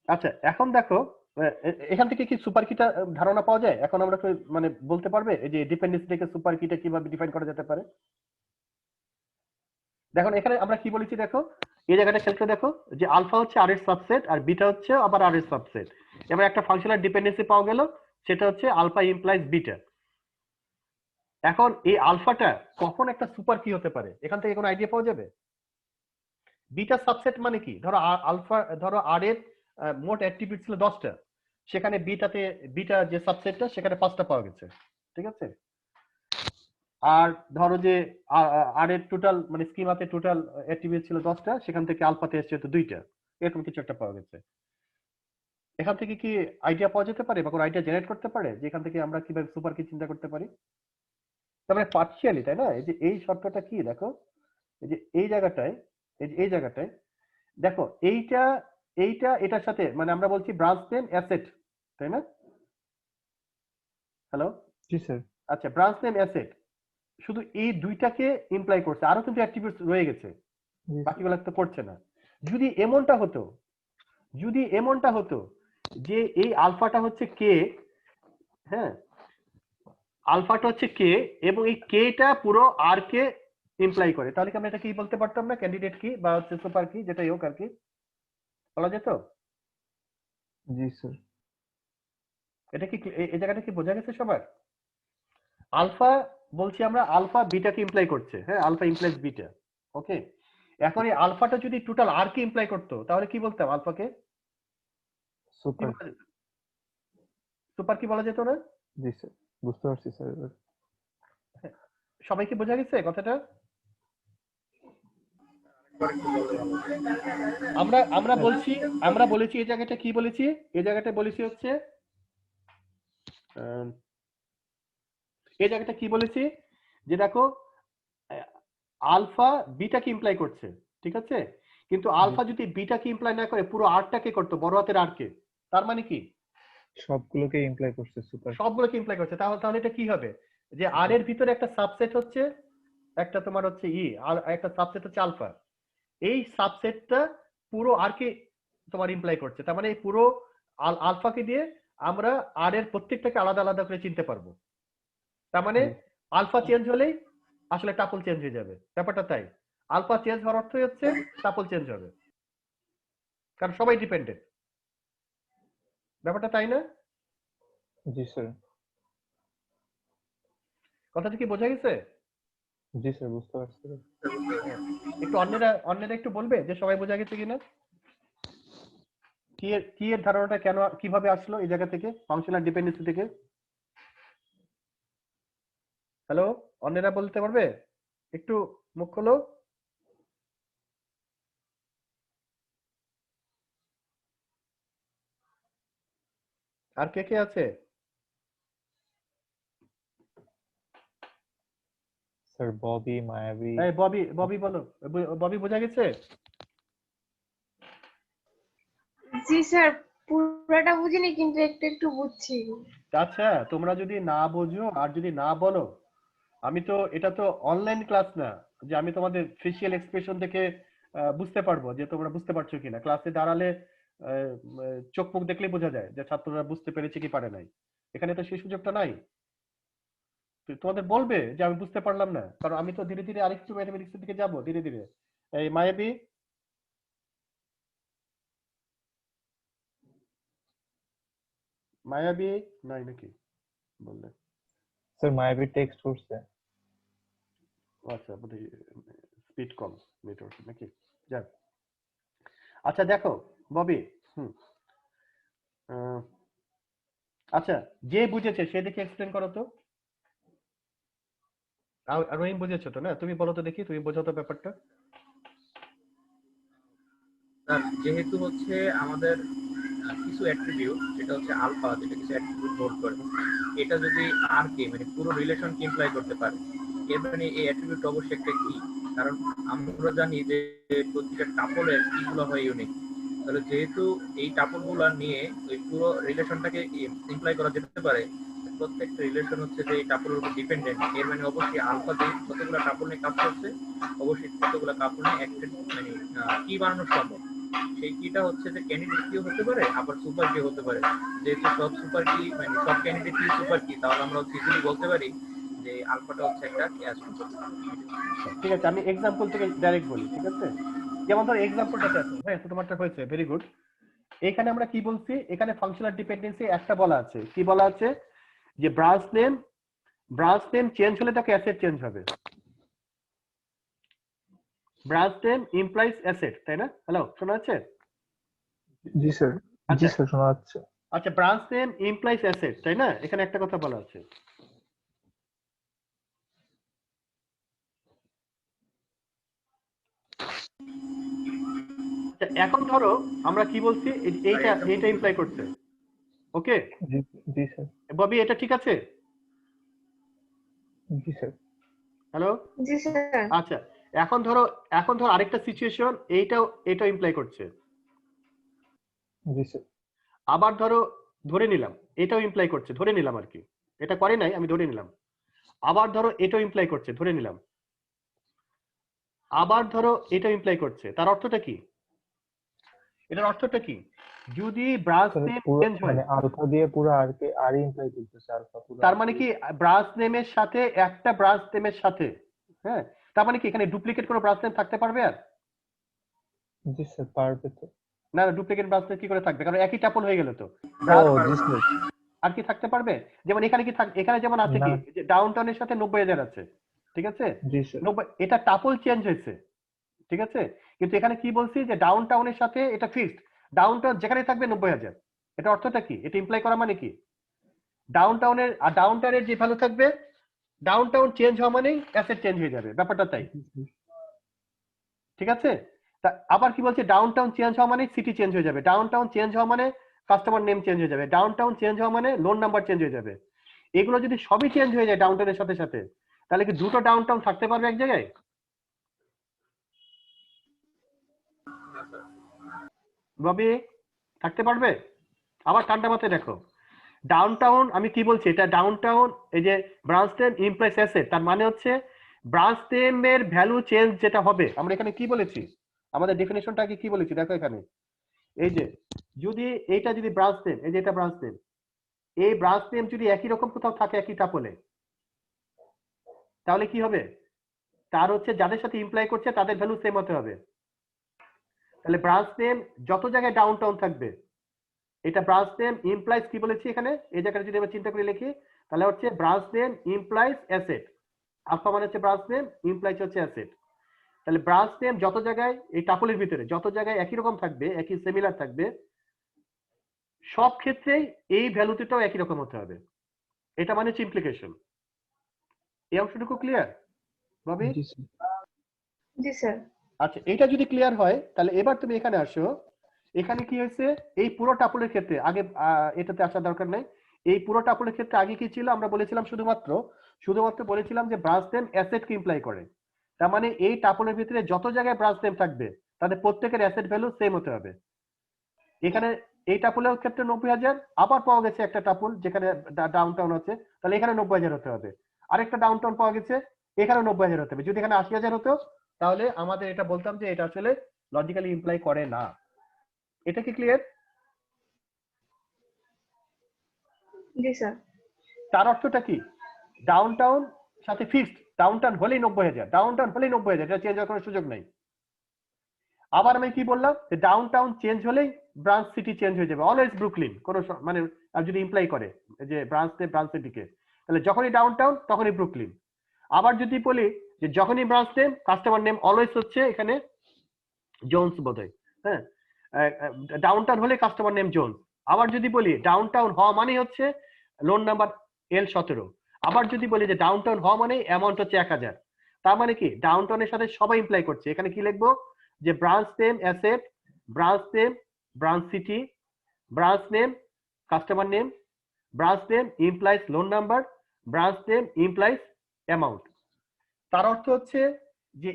[SPEAKER 1] আচ্ছা এখন দেখো, এখান থেকে কি সুপার কিটা ধারণা পাওয়া যায়? এখন আমরা মানে বলতে পারবে এই যে ডিপেন্ডেন্সি থেকে সুপার কিটা কিভাবে ডিফাইন করা যেতে পারে? দেখো এখানে আমরা কি বলেছি, দেখো এই জায়গাটা খেয়াল করে দেখো যে আলফা হচ্ছে আর এর সাবসেট আর বিটা হচ্ছে আবার আর এর সাবসেট। এবার একটা ফাংশনাল ডিপেন্ডেন্সি পাওয়া গেল, সেটা হচ্ছে আলফা ইমপ্লাইজ বিটা। এখন এই আলফাটা কখন একটা সুপার কি হতে পারে, এখান থেকে কোনো আইডিয়া পাওয়া যাবে? বিটা সাবসেট মানে কি? ধরো আলফা, ধরো আর এর মোট অ্যাট্রিবিউট ছিল 10টা, সেখানে বিটাতে, বিটা যে সাবসেটটা সেখানে 5টা পাওয়া গেছে, ঠিক আছে? আর ধরো যে আর এর টোটাল মানে স্কিমাতে টোটাল অ্যাট্রিবিউট ছিল 10টা, সেখান থেকে আলফাতে এসেছে তো 2টা, এরকম কিছু একটা পাওয়া গেছে। এখান থেকে কি আইডিয়া পাওয়া যেতে পারে বা কোনো আইডিয়া জেনারেট করতে পারে যে এখান থেকে আমরা কিভাবে সুপার কি চিন্তা করতে পারি? তার মানে পার্শিয়ালি, তাই না? এই যে এই শর্তটা কি দেখো, এই যে এই জায়গাটায়, এই যে এই জায়গাটায় দেখো এইটা এইটা এটার সাথে, মানে আমরা বলছি ব্রাঞ্চ নেম অ্যাসেট, তাই না? হ্যালো,
[SPEAKER 2] জি স্যার।
[SPEAKER 1] আচ্ছা ব্রাঞ্চ নেম অ্যাসেট শুধু এই দুইটাকে ইমপ্লাই করছে, আরো কিন্তু অ্যাট্রিবিউটস রয়ে গেছে,
[SPEAKER 2] জি স্যার।
[SPEAKER 1] বাকিগুলো তো করছে না। যদি এমনটা হতো, যদি এমনটা হতো যে এই আলফাটা হচ্ছে কে, হ্যাঁ আলফাটা হচ্ছে কে এবং এই কেটা পুরো আর কে ইমপ্লাই করে, তাহলে কি আমরা এটা কি বলতে পারতাম না? ক্যান্ডিডেট কি বা হচ্ছে সুপার কি, যেটাই হোক আর কি, বলা যেত।
[SPEAKER 2] জি স্যার।
[SPEAKER 1] এটা কি এই জায়গাটা কি বোঝা গেছে সবার? আলফা বলছি আমরা, আলফা বিটাকে ইমপ্লাই করছে, হ্যাঁ, আলফা ইমপ্লাইজ বিটা। ওকে, এখন এই আলফাটা যদি টোটাল আর কে ইমপ্লাই করতো তাহলে কি বলতাম? আলফাকে কি
[SPEAKER 2] সুপার।
[SPEAKER 1] বলা যেত? সুপার কি বলা যেত না?
[SPEAKER 2] জি স্যার, বুঝতে পারছি স্যার এবার।
[SPEAKER 1] সবাই কি বোঝা গেছে কথাটা? আমরা বলেছি এই জায়গাটা কি বলেছি? এই জায়গাটা বলেছি হচ্ছে এই জায়গাটা কি বলেছি যে দেখো আলফা বিটাকে ইমপ্লাই করছে, ঠিক আছে, কিন্তু আলফা যদি বিটাকে ইমপ্লাই না করে পুরো আরটাকে করতো, বড় হাতের আর কে, তার মানে কি
[SPEAKER 2] সবগুলোকে ইমপ্লাই করছে সুপার।
[SPEAKER 1] সবগুলোকে ইমপ্লাই করছে। তাহলে তাহলে এটা কি হবে যে আর এর ভিতরে একটা সাবসেট হচ্ছে, একটা তোমার হচ্ছে আর একটা সাবসেট হচ্ছে আলফা, এই সাবসেটটা পুরো আর কে তোমার ইমপ্লাই করছে। তার মানে এই পুরো আলফাকে দিয়ে আমরা আর এর প্রত্যেকটাকে আলাদা আলাদা করে চিনতে পারবো। তার মানে আলফা চেঞ্জ হলেই আসলে টাপল চেঞ্জ হয়ে যাবে, ব্যাপারটা তাই। আলফা চেঞ্জ হওয়ার অর্থই হচ্ছে টাপল চেঞ্জ হবে, কারণ সবাই ডিপেন্ডেন্ট, ব্যাপারটা তাই না?
[SPEAKER 2] জি স্যার।
[SPEAKER 1] কথাটা কি বোঝা গেছে?
[SPEAKER 2] জি স্যার, বুঝতে পারছি।
[SPEAKER 1] একটু অন্যরা একটু বলবে যে সবাই বোঝা গেছে কিনা, কি এর ধারণাটা কেন কিভাবে আসলো এই জায়গা থেকে, ফাংশনাল ডিপেন্ডেন্সি থেকে? হ্যালো, অন্যরা বলতে পারবে? একটু মুখ খোলো। আর কে কে আছে?
[SPEAKER 2] স্যার ববি, মায়াবী।
[SPEAKER 1] এই ববি বলো, ববি বোঝা গেছে?
[SPEAKER 4] জি স্যার, পুরোটা বুঝিনি কিন্তু একটু একটু বুঝছি।
[SPEAKER 1] আচ্ছা, তোমরা যদি না বোঝো আর যদি না বলো, আমি তো এটা তো অনলাইন ক্লাস না যে আমি তোমাদের ফেসিয়াল এক্সপ্রেশন দেখে বুঝতে পারবো যে তোমরা বুঝতে পারছো কিনা। ক্লাসে দাঁড়ালে চোখ মুখ দেখলেই বোঝা যায় যে ছাত্ররা বুঝতে পেরেছে কি পারে নাই। এখানে তো সেই সুযোগটা নাই। তোমাদের বলবে যে আমি বুঝতে পারলাম না, কারণ আমি তো ধীরে ধীরে আরেকটু ম্যাথমেটিক্স এর দিকে যাবো ধীরে ধীরে। এই মায়াবী, মায়াবী নাই নাকি বললে?
[SPEAKER 2] স্যার মায়াবী টেক্সট করছে।
[SPEAKER 1] আচ্ছা, বোধহয় স্পিড কম নেটওয়ার্ক নাকি, যাক। আচ্ছা দেখো ববি, আচ্ছা, যে বুঝেছে সে দেখে এক্সপ্লেন করো তো। আর রহিম বুঝেছো তো না? তুমি বলো তো দেখি, তুমি বোঝো তো ব্যাপারটা।
[SPEAKER 3] যেহেতু হচ্ছে আমাদের কিছু অ্যাট্রিবিউট, যেটা হচ্ছে আলফা, যেটা কিছু অ্যাট্রিবিউট হোল্ড করে, এটা যদি আর কে মানে পুরো রিলেশনকে ইমপ্লাই করতে পারে, এর মানে এই অ্যাট্রিবিউট অবশ্যই একটা কি। কারণ আমরা জানি যে প্রত্যেকটা টাপলের কিগুলো হয় ইউনিক। তাহলে যেহেতু এই টাপলগুলো নিয়ে ওই পুরো রিলেশনটাকে ইমপ্লাই করা যেতে পারে, প্রত্যেকটা রিলেশন হচ্ছে যে এই টাপলের উপর ডিপেন্ডেন্ট, এর মানে অবশ্যই আলফা যে যতগুলো টাপল নিয়ে কাজ করছে, অবশ্যই ততগুলো টাপল নিয়ে একটা মানে কি বানানো সম্ভব। সেই কিটা হচ্ছে যে ক্যান্ডিডেট কি হতে পারে, আবার সুপার কি হতে পারে। যেহেতু সব সুপার কি মানে সব ক্যান্ডিডেট কি সুপার কি, তাহলে আমরা ইজিলি বলতে পারি যে আলফাটা হচ্ছে একটা ক্যাশ।
[SPEAKER 1] ঠিক আছে, আমি এক্সাম্পল থেকে ডাইরেক্ট বলি, ঠিক আছে? যেমন ধর এক্সাম্পলটাতে আছে, হ্যাঁ, তো তোমারটা হয়েছে, ভেরি গুড। এখানে আমরা কি বলছি, এখানে ফাংশনাল ডিপেন্ডেন্সি একটা বলা আছে, কি বলা আছে যে ব্রাঞ্চ নেম চেঞ্জ হলে তাকে অ্যাসেট চেঞ্জ হবে। ব্রাঞ্চ নেম ইমপ্লাইজ অ্যাসেট, তাই না? হ্যালো, শোনা যাচ্ছে?
[SPEAKER 2] জি স্যার। জি স্যার, শোনা যাচ্ছে।
[SPEAKER 1] আচ্ছা, ব্রাঞ্চ নেম ইমপ্লাইজ অ্যাসেট, তাই না? এখানে একটা কথা বলা আছে। এখন ধরো আমরা কি বলছি, এইটা ইমপ্লাই করছে। ওকে
[SPEAKER 2] জি স্যার।
[SPEAKER 1] ববি, এটা ঠিক আছে?
[SPEAKER 2] জি স্যার।
[SPEAKER 1] হ্যালো,
[SPEAKER 4] জি স্যার।
[SPEAKER 1] আচ্ছা, এখন ধরো আরেকটা সিচুয়েশন, এটা ইমপ্লাই করছে।
[SPEAKER 2] জি স্যার।
[SPEAKER 1] আবার ধরে নিলাম এটাও ইমপ্লাই করছে, ধরে নিলাম আর কি, এটা করে নাই, আমি ধরে নিলাম। আবার ধরো এটাও ইমপ্লাই করছে, ধরে নিলাম। আবার ধরো এটাও ইমপ্লাই করছে, তার অর্থটা কি? এটার অর্থটা কি? যদি ব্রাঞ্চ নেম চেঞ্জ হয়,
[SPEAKER 2] মানে আলফা দিয়ে পুরো আর কে আর ইমপ্লাই করতেছে, আলফা পুরো।
[SPEAKER 1] তার মানে কি ব্রাঞ্চ নেমের সাথে একটা ব্রাঞ্চ নেমের সাথে, হ্যাঁ, তার মানে কি এখানে ডুপ্লিকেট কোনো ব্রাঞ্চ নেম থাকতে পারবে? আর
[SPEAKER 2] জি স্যার, পারবে তো।
[SPEAKER 1] না, ডুপ্লিকেট ব্রাঞ্চ নেম কি করে থাকবে, কারণ একই টাপল হয়ে গেল তো।
[SPEAKER 2] ও জি স্যার।
[SPEAKER 1] আর কি থাকতে পারবে? যেমন এখানে কি এখানে যেমন আছে
[SPEAKER 2] না।
[SPEAKER 1] কি যে ডাউন টাউনের সাথে 90,000 আছে, ঠিক আছে?
[SPEAKER 2] জি স্যার।
[SPEAKER 1] 90 এটা টাপল চেঞ্জ হয়েছে, ঠিক আছে? কিন্তু এখানে কি বলছি যে ডাউন টাউনের সাথে এটা ফিক্সড, ডাউন টাউন যেখানে থাকবে 90,000। এটা অর্থটা কি? এটা ইমপ্লাই করা মানে কি? ডাউন টাউনের আর ডাউন টাউনের যে ভ্যালু থাকবে, ডাউন টাউন চেঞ্জ হওয়া মানেই অ্যাসেট চেঞ্জ হয়ে যাবে, ব্যাপারটা তাই, ঠিক আছে? তা আবার কি বলছে, ডাউন টাউন চেঞ্জ হওয়া মানে সিটি চেঞ্জ হয়ে যাবে, ডাউন টাউন চেঞ্জ হওয়া মানে কাস্টমার নেম চেঞ্জ হয়ে যাবে, ডাউন টাউন চেঞ্জ হওয়া মানে লোন নাম্বার চেঞ্জ হয়ে যাবে। এগুলো যদি সবই চেঞ্জ হয়ে যায় ডাউন টাউনের সাথে সাথে, তাহলে কি দুটো ডাউন টাউন থাকতে পারবে এক জায়গায়? রবি, থাকতে পারবে? আবার ঠান্ডা মাথায় দেখো, ডাউন টাউন আমি কি বলছি, এটা ডাউন টাউন এই যে ব্রাঞ্চ নেম ইমপ্লাইজ অ্যাসেট, তার মানে হচ্ছে ব্রাঞ্চ নেমের ভ্যালু চেঞ্জ যেটা হবে, আমরা এখানে কি বলেছি, আমাদের ডেফিনেশনটা কি বলেছি দেখো এখানে, এই যে যদি এইটা যদি ব্রাঞ্চ নেম, এই যে এটা ব্রাঞ্চ নেম, এই ব্রাঞ্চ নেম যদি একই রকম কোথাও থাকে একই টাপলে, তাহলে কি হবে, তার হচ্ছে যাদের সাথে ইমপ্লাই করছে তাদের ভ্যালু সেম হতে হবে। তাহলে ব্রাঞ্চ নেম যত জায়গায় ডাউন টাউন থাকবে, এটা ব্রাঞ্চ নেম ইমপ্লাইজ কি বলেছি এখানে, এই জায়গাটা যদি আমরা চিন্তা করে লিখি, তাহলে হচ্ছে branch name implies asset, alpha মানে হচ্ছে ব্রাঞ্চ নেম, ইমপ্লাইজ হচ্ছে অ্যাসেট। তাহলে ব্রাঞ্চ নেম যত জায়গায় এই টাপলের ভিতরে যত জায়গায় একই রকম থাকবে, একই সিমিলার থাকবে, সব ক্ষেত্রেই এই ভ্যালুটিটাও একই রকম হতে হবে, এটা মানে হচ্ছে ইমপ্লিকেশন। এই অংশটুকু ক্লিয়ার ভাবি?
[SPEAKER 2] জি স্যার।
[SPEAKER 4] জি স্যার।
[SPEAKER 1] আচ্ছা, এটা যদি ক্লিয়ার হয় তাহলে এবার তুমি এখানে আসো। এখানে কি হয়েছে, এই পুরো টাপলের ক্ষেত্রে আগে এটাতে আসার দরকার নেই, এই পুরো টাপলের ক্ষেত্রে আগে কি ছিল, আমরা বলেছিলাম শুধুমাত্র বলেছিলাম যে ব্রাঞ্চ নেম অ্যাসেট কে ইমপ্লাই করে। তার মানে এই টাপলের ভিতরে যত জায়গায় ব্রাঞ্চ নেম থাকবে তাদের প্রত্যেকের অ্যাসেট ভ্যালু সেম হতে হবে। এখানে এই টাপলের ক্ষেত্রে 90,000, আবার পাওয়া গেছে একটা টাপল যেখানে ডাউন টাউন আছে, তাহলে এখানে 90,000 হতে হবে। আরেকটা ডাউন টাউন পাওয়া গেছে, এখানে 90,000 হতে হবে। যদি এখানে 80,000 হতো তাহলে আমাদের এটা বলতাম যে এটা আসলে লজিক্যালি ইমপ্লাই করে না। এটা কি ক্লিয়ার?
[SPEAKER 4] জি স্যার।
[SPEAKER 1] তার অর্থটা কি, ডাউন টাউন সাথে ফিক্সড, ডাউন টাউন হলেই 90,000, ডাউন টাউন হলেই 90,000, এটা চেঞ্জ হওয়ার কোনো সুযোগ নাই। আবার আমি কি বললাম, যে ডাউন টাউন চেঞ্জ হলেই ব্রাঞ্চ সিটি চেঞ্জ হয়ে যাবে, অলওয়েজ ব্রুকলিন, কোনো মানে যদি ইমপ্লাই করে যে ব্রাঞ্চ সিটিকে, তাহলে যখনই ডাউন টাউন তখনই ব্রুকলিন। আবার যদি বলি যে যখনই branch name customer name always হচ্ছে এখানে জোনস বোধহয়, হ্যাঁ, ডাউন টাউন হলে কাস্টমার নেম জোনস। আবার যদি বলি ডাউন টাউন হওয়া মানে হচ্ছে লোন নাম্বার L17। আবার যদি বলি যে ডাউন টাউন হওয়া মানে অ্যামাউন্ট হচ্ছে 1000, তার মানে কি ডাউন টাউনের সাথে সবাই ইমপ্লাই করছে। এখানে কি লিখবো, যে branch name asset, branch name branch city, branch name customer name, branch name implies loan number, branch name implies amount. তার অর্থ হচ্ছে যে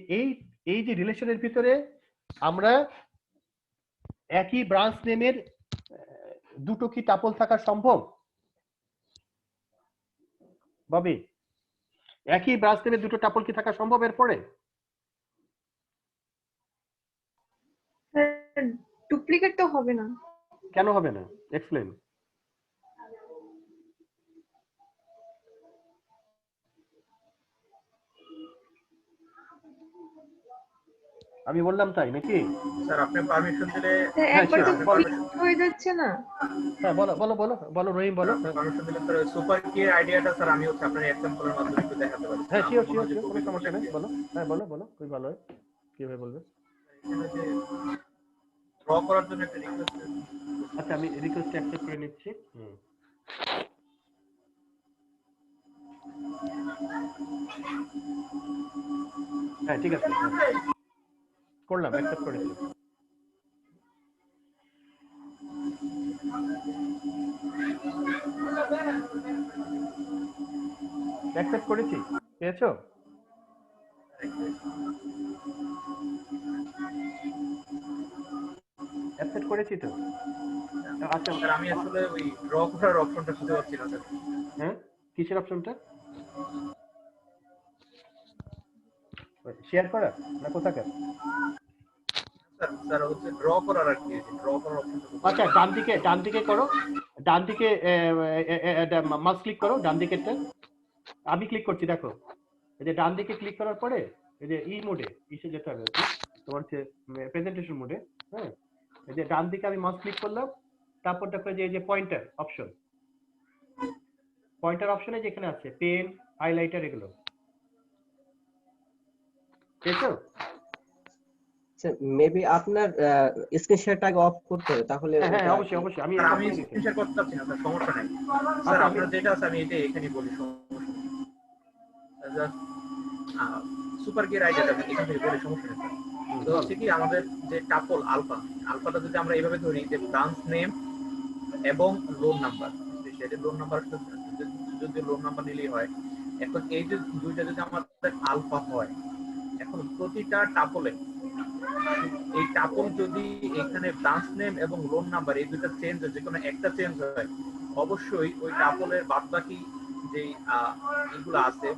[SPEAKER 1] এই যে রিলেশনের ভিতরে আমরা একই ব্রাঞ্চ নেমের দুটো কি টাপল থাকা সম্ভব ববি? একই ব্রাঞ্চ নেমের দুটো টাপল কি থাকা সম্ভব এরপরে?
[SPEAKER 4] ডুপ্লিকেট তো হবে না।
[SPEAKER 1] কেন হবে না, এক্সপ্লেন। আমি বললাম তাই নাকি?
[SPEAKER 3] স্যার আপনি পারমিশন দিলে
[SPEAKER 4] স্যার
[SPEAKER 1] হ্যাঁ,
[SPEAKER 4] একবার তো
[SPEAKER 1] sure, বলো।
[SPEAKER 4] ফিক্স হয়ে যাচ্ছে না।
[SPEAKER 1] হ্যাঁ বলো বলো বলো বলো রহিম বলো।
[SPEAKER 3] পারমিশন দিলে স্যার সুপার কি আইডিয়াটা স্যার আমি হচ্ছে আপনার এক্সাম্পলের মাধ্যমে একটু দেখাতে পারি।
[SPEAKER 1] হ্যাঁ শিওর
[SPEAKER 3] আমার
[SPEAKER 1] শিওর
[SPEAKER 3] মনে
[SPEAKER 1] শিওর,
[SPEAKER 3] হয় যে
[SPEAKER 1] কোনো
[SPEAKER 3] খুবই
[SPEAKER 1] সমস্যা নেই,
[SPEAKER 3] effective।
[SPEAKER 1] বলো। হ্যাঁ বলো বলো, খুবই ভালো হয়, কিভাবে বলবে?
[SPEAKER 3] এখানে যে ড্র করার জন্য একটা রিকোয়েস্ট।
[SPEAKER 1] আচ্ছা, আমি রিকোয়েস্ট অ্যাকসেপ্ট করে নিচ্ছি। হ্যাঁ ঠিক আছে, হ্যাঁ। করলাম, অ্যাকসেপ্ট করেছি। অ্যাকসেপ্ট করেছি, পেয়েছো? অ্যাকসেপ্ট করেছি তো। আচ্ছা
[SPEAKER 3] স্যার আমি আসলে ওই ড্র করার অপশনটা খুঁজে পাচ্ছি না স্যার।
[SPEAKER 1] হ্যাঁ, কিসের অপশনটা? শেয়ার করা না কোথাকার?
[SPEAKER 3] স্যার স্যার হচ্ছে ড্র করার আর কি, ড্র করার অপশনটা।
[SPEAKER 1] আচ্ছা, ডান দিকে করো, ডান দিকে মাউস ক্লিক করো, ডান দিকেরটা। আমি ক্লিক করছি, দেখো এই যে ডান দিকে ক্লিক করার পরে এই যে মোডে ইসে যেতে হবে, তোমার হচ্ছে প্রেজেন্টেশন মোডে। হ্যাঁ, এই যে ডান দিকে আমি মাউস ক্লিক করলাম, তারপর দেখো যে এই যে পয়েন্টার অপশন, পয়েন্টার অপশনে যেখানে আছে পেন, হাইলাইটার এগুলো পেয়েছো?
[SPEAKER 5] মেবি আপনার স্ক্রিন শেয়ারটাকে অফ করতে হবে, তাহলে
[SPEAKER 1] হ্যাঁ হ্যাঁ
[SPEAKER 5] ওটা
[SPEAKER 1] অবশ্যই অবশ্যই আমি
[SPEAKER 3] স্যার
[SPEAKER 1] এটা
[SPEAKER 3] আমি
[SPEAKER 1] করে দিচ্ছি।
[SPEAKER 3] স্ক্রিন শেয়ার করতে চাচ্ছি না স্যার, সমস্যা নাই স্যার,
[SPEAKER 1] আচ্ছা,
[SPEAKER 3] আপনার যেটা আছে আমি এটা এখানেই বলি, সমস্যা নেই। জাস্ট সুপার গিয়ার আইডিয়াটা আমি এখান থেকে বলি, সমস্যা নেই স্যার। তো হচ্ছে কি আমাদের যে টাপল আলফা, আলফাটা যদি আমরা এইভাবে ধরি যে ব্রাঞ্চ নেম এবং লোন নাম্বার, সেটা লোন নাম্বার যদি লোন নাম্বার নিলেই হয়। এখন এই যে দুইটা যদি আমাদের আলফা হয়, এখন প্রতিটা টাপলে এই টাপল যদি এখানে ব্রাঞ্চ নেম এবং লোন নাম্বার এই দুটো চেঞ্জ হয়, যে কোনো একটা চেঞ্জ হয়, অবশ্যই ওই টাপলের বাদবাকি যে এগুলো আছে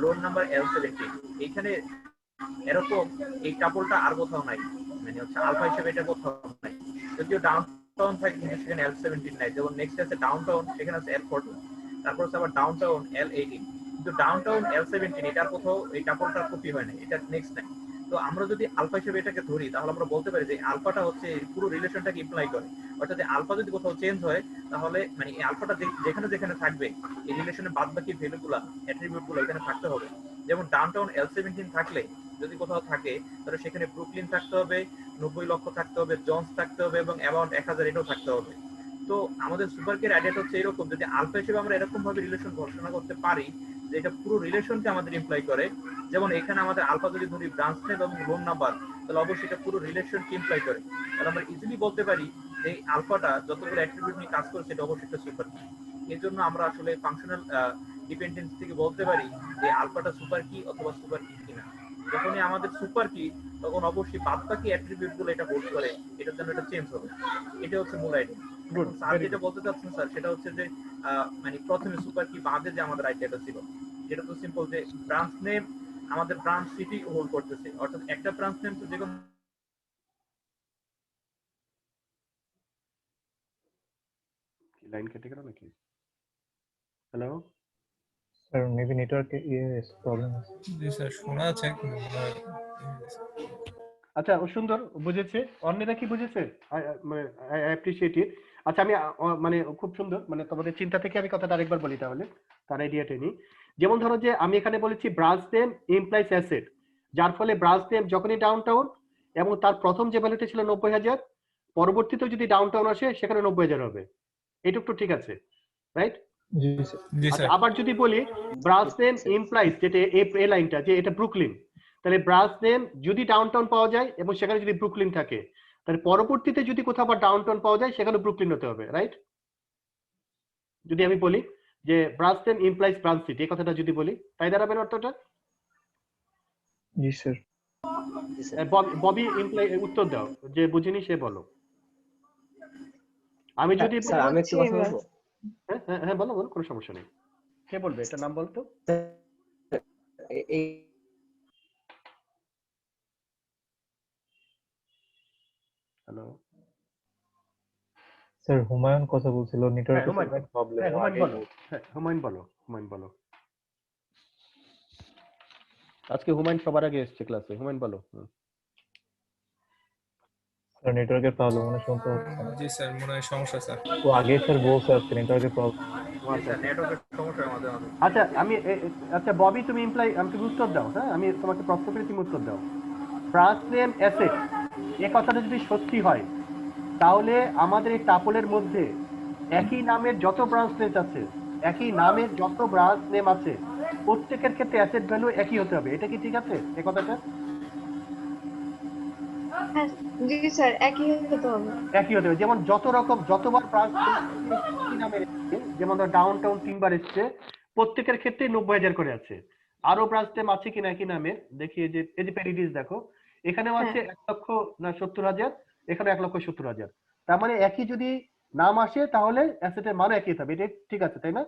[SPEAKER 3] লোন নাম্বার L17 এখানে এরকম এই টাপলটা আর কোথাও নাই, মানে হচ্ছে আলফা হিসেবে এটা কোথাও নাই। যদিও ডাউন টাউন থাকে কিন্তু সেখানে L17 নাই। যেমন নেক্সট আছে ডাউন টাউন, সেখানে আছে L14, তারপর আছে আবার ডাউন টাউন L18, কিন্তু ডাউন টাউন L17 এটার কোথাও এই টাপলটার কপি হয় না, এটা নেক্সট নাই। তো আমরা যদি আলফা হিসেবে এটাকে ধরি, তাহলে আমরা বলতে পারি যে আলফাটা হচ্ছে পুরো রিলেশনটাকে ইমপ্লাই করে। অর্থাৎ আলফা যদি কোথাও চেঞ্জ হয়, তাহলে মানে এই আলফাটা যেখানে যেখানে থাকবে এই রিলেশনের বাদবাকি ভ্যালুগুলা, অ্যাট্রিবিউটগুলো এখানে থাকতে হবে। যেমন ডাউনটাউন L17 থাকলে যদি কোথাও থাকে, তাহলে সেখানে ব্রুকলিন থাকতে হবে, 90 লক্ষ থাকতে হবে, জন্স থাকতে হবে এবং অ্যামাউন্ট 1000 এটাও থাকতে হবে। তো আমাদের সুপার কেয়ার আইডিয়াটা হচ্ছে এরকম, যদি আলফা হিসেবে আমরা এরকম ভাবে রিলেশন ঘোষণা করতে পারি যে এটা পুরো রিলেশনকে আমাদের ইমপ্লাই করে। যেমন এখানে আমাদের আলফা যদি ধরি ব্রাঞ্চ নেম এবং লোন নাম্বার, তাহলে অবশ্যই এটা পুরো রিলেশনকে ইমপ্লাই করে। তাহলে আমরা ইজিলি বলতে পারি যে এই আলফাটা যতগুলো অ্যাট্রিবিউট নিয়ে কাজ করে সেটা অবশ্যই একটা সুপার কি। এর জন্য আমরা আসলে ফাংশনাল ডিপেন্ডেন্স থেকে বলতে পারি যে আলফাটা সুপার কি অথবা সুপার কি কিনা। যখনই আমাদের সুপার কি, তখন অবশ্যই বাদবাকি অ্যাট্রিবিউট গুলো এটা হোল্ড করে, এটার জন্য এটা চেঞ্জ হবে। এটা হচ্ছে মূল আইডিয়া।
[SPEAKER 1] গুড,
[SPEAKER 3] এখন স্যার
[SPEAKER 1] ভেরি
[SPEAKER 3] যেটা
[SPEAKER 1] গুড।
[SPEAKER 3] বলতে চাচ্ছেন স্যার, সেটা হচ্ছে যে মানে প্রথমে সুপার কি বাদে যে আমাদের আইডিয়াটা ছিল, যেটা তো সিম্পল, যে ব্রাঞ্চ নেম আমাদের ব্রাঞ্চ সিটি হোল্ড করতেছে, অর্থাৎ একটা ব্রাঞ্চ নেম তো যেকোনো
[SPEAKER 1] লাইন কেটে গেল নাকি? হ্যালো?
[SPEAKER 2] স্যার মেবি নেটওয়ার্কে প্রবলেম আছে।
[SPEAKER 6] জি স্যার, শোনা যাচ্ছে কিন্তু মনে হয়
[SPEAKER 1] আচ্ছা, ও সুন্দর বুঝেছে। অন্যরা কি বুঝেছে? মানে আই অ্যাপ্রিশিয়েট ইট। আচ্ছা, আমি মানে খুব সুন্দর, মানে তোমাদের চিন্তা থেকে আমি কথাটা আরেকবার বলি তাহলে, তার আইডিয়াটা নিই। যেমন ধরো যে আমি এখানে বলেছি ব্রাঞ্চ নেম ইমপ্লাইজ অ্যাসেট, যার ফলে ব্রাঞ্চ নেম যখনই ডাউন টাউন এবং তার প্রথম যে ভ্যালুটা ছিল 90,000, পরবর্তীতে যদি ডাউন টাউন আসে সেখানে 90,000 হবে। এটুকু তো ঠিক আছে, রাইট?
[SPEAKER 2] জি স্যার।
[SPEAKER 6] জি
[SPEAKER 1] আচ্ছা,
[SPEAKER 6] স্যার।
[SPEAKER 1] আবার যদি বলি ব্রাঞ্চ নেম ইমপ্লাইজ, যেটা এ লাইনটা, যে এটা ব্রুকলিন, তাহলে ব্রাঞ্চ নেম যদি ডাউনটাউন পাওয়া যায় এবং সেখানে যদি ব্রুকলিন থাকে, তাহলে পরবর্তীতে যদি কোথাও আবার ডাউনটাউন পাওয়া যায় সেখানে ব্রুকলিন হতে হবে, রাইট? যদি আমি বলি যে branch name implies branch city, এই কথাটা যদি বলি, তাই দাঁড়াবে না অর্থটা?
[SPEAKER 2] জি স্যার।
[SPEAKER 1] ববি ইমপ্লাই উত্তর দাও, যে বুঝিনি সে বলো। আমি যদি
[SPEAKER 5] স্যার আমি একটু কথা বলবো।
[SPEAKER 1] হ্যাঁ হ্যাঁ হ্যাঁ, বলো বলো, কোনো সমস্যা নেই। কে বলবে, এটা নাম বলতো?
[SPEAKER 5] এই
[SPEAKER 1] হ্যালো?
[SPEAKER 2] স্যার হুমায়ুন কথা বলছিল,
[SPEAKER 1] হ্যাঁ
[SPEAKER 2] নেটওয়ার্কের
[SPEAKER 1] হুমায়ুন,
[SPEAKER 2] প্রবলেম।
[SPEAKER 1] হ্যাঁ হুমায়ুন বলো, হ্যাঁ হুমায়ুন বলো, হুমায়ুন বলো। আজকে হুমায়ুন সবার আগে এসছে ক্লাসে, হুমায়ুন বলো।
[SPEAKER 2] স্যার নেটওয়ার্কের প্রবলেম, মানে শুনতে হচ্ছে না।
[SPEAKER 6] জি স্যার, মনে হয় সমস্যা স্যার।
[SPEAKER 2] ও আগে স্যার বলছে আজকে নেটওয়ার্কের প্রবলেম।
[SPEAKER 3] স্যার নেটওয়ার্কের সমস্যা আমাদের আমাদের
[SPEAKER 1] আচ্ছা আমি আচ্ছা ববি, তুমি তুমি উত্তর দাও। হ্যাঁ, আমি তোমাকে প্রশ্ন করে তুমি উত্তর দাও। ব্রাঞ্চ নেম অ্যাসেট, এ কথাটা যদি সত্যি হয়, তাহলে আমাদের এই টাপলের মধ্যে একই নামের যত ব্রাঞ্চ নেম আছে, একই নামের যত ব্রাঞ্চ নেম আছে, প্রত্যেকের ক্ষেত্রে অ্যাসেট ভ্যালু একই হতে হবে। এটা কি ঠিক আছে এ কথাটা?
[SPEAKER 4] হ্যাঁ, জি স্যার, একই হতে হবে।
[SPEAKER 1] একই হতে হবে। যেমন যতবার ব্রাঞ্চ একই নামের এসছে, যেমন ধর ডাউন টাউন 3 বার এসছে, প্রত্যেকের ক্ষেত্রে 90,000 করে আছে। আরো ব্রাঞ্চ নেম আছে কিনা একই নামের দেখি, এই যে প্যারিডিস দেখো, এখানেও আছে 1,70,000, এখানে 1,70,000। তার মানে একই যদি নাম আসে তাহলে অ্যাসেটের মান একই হবে। এটা ঠিক আছে তাই না?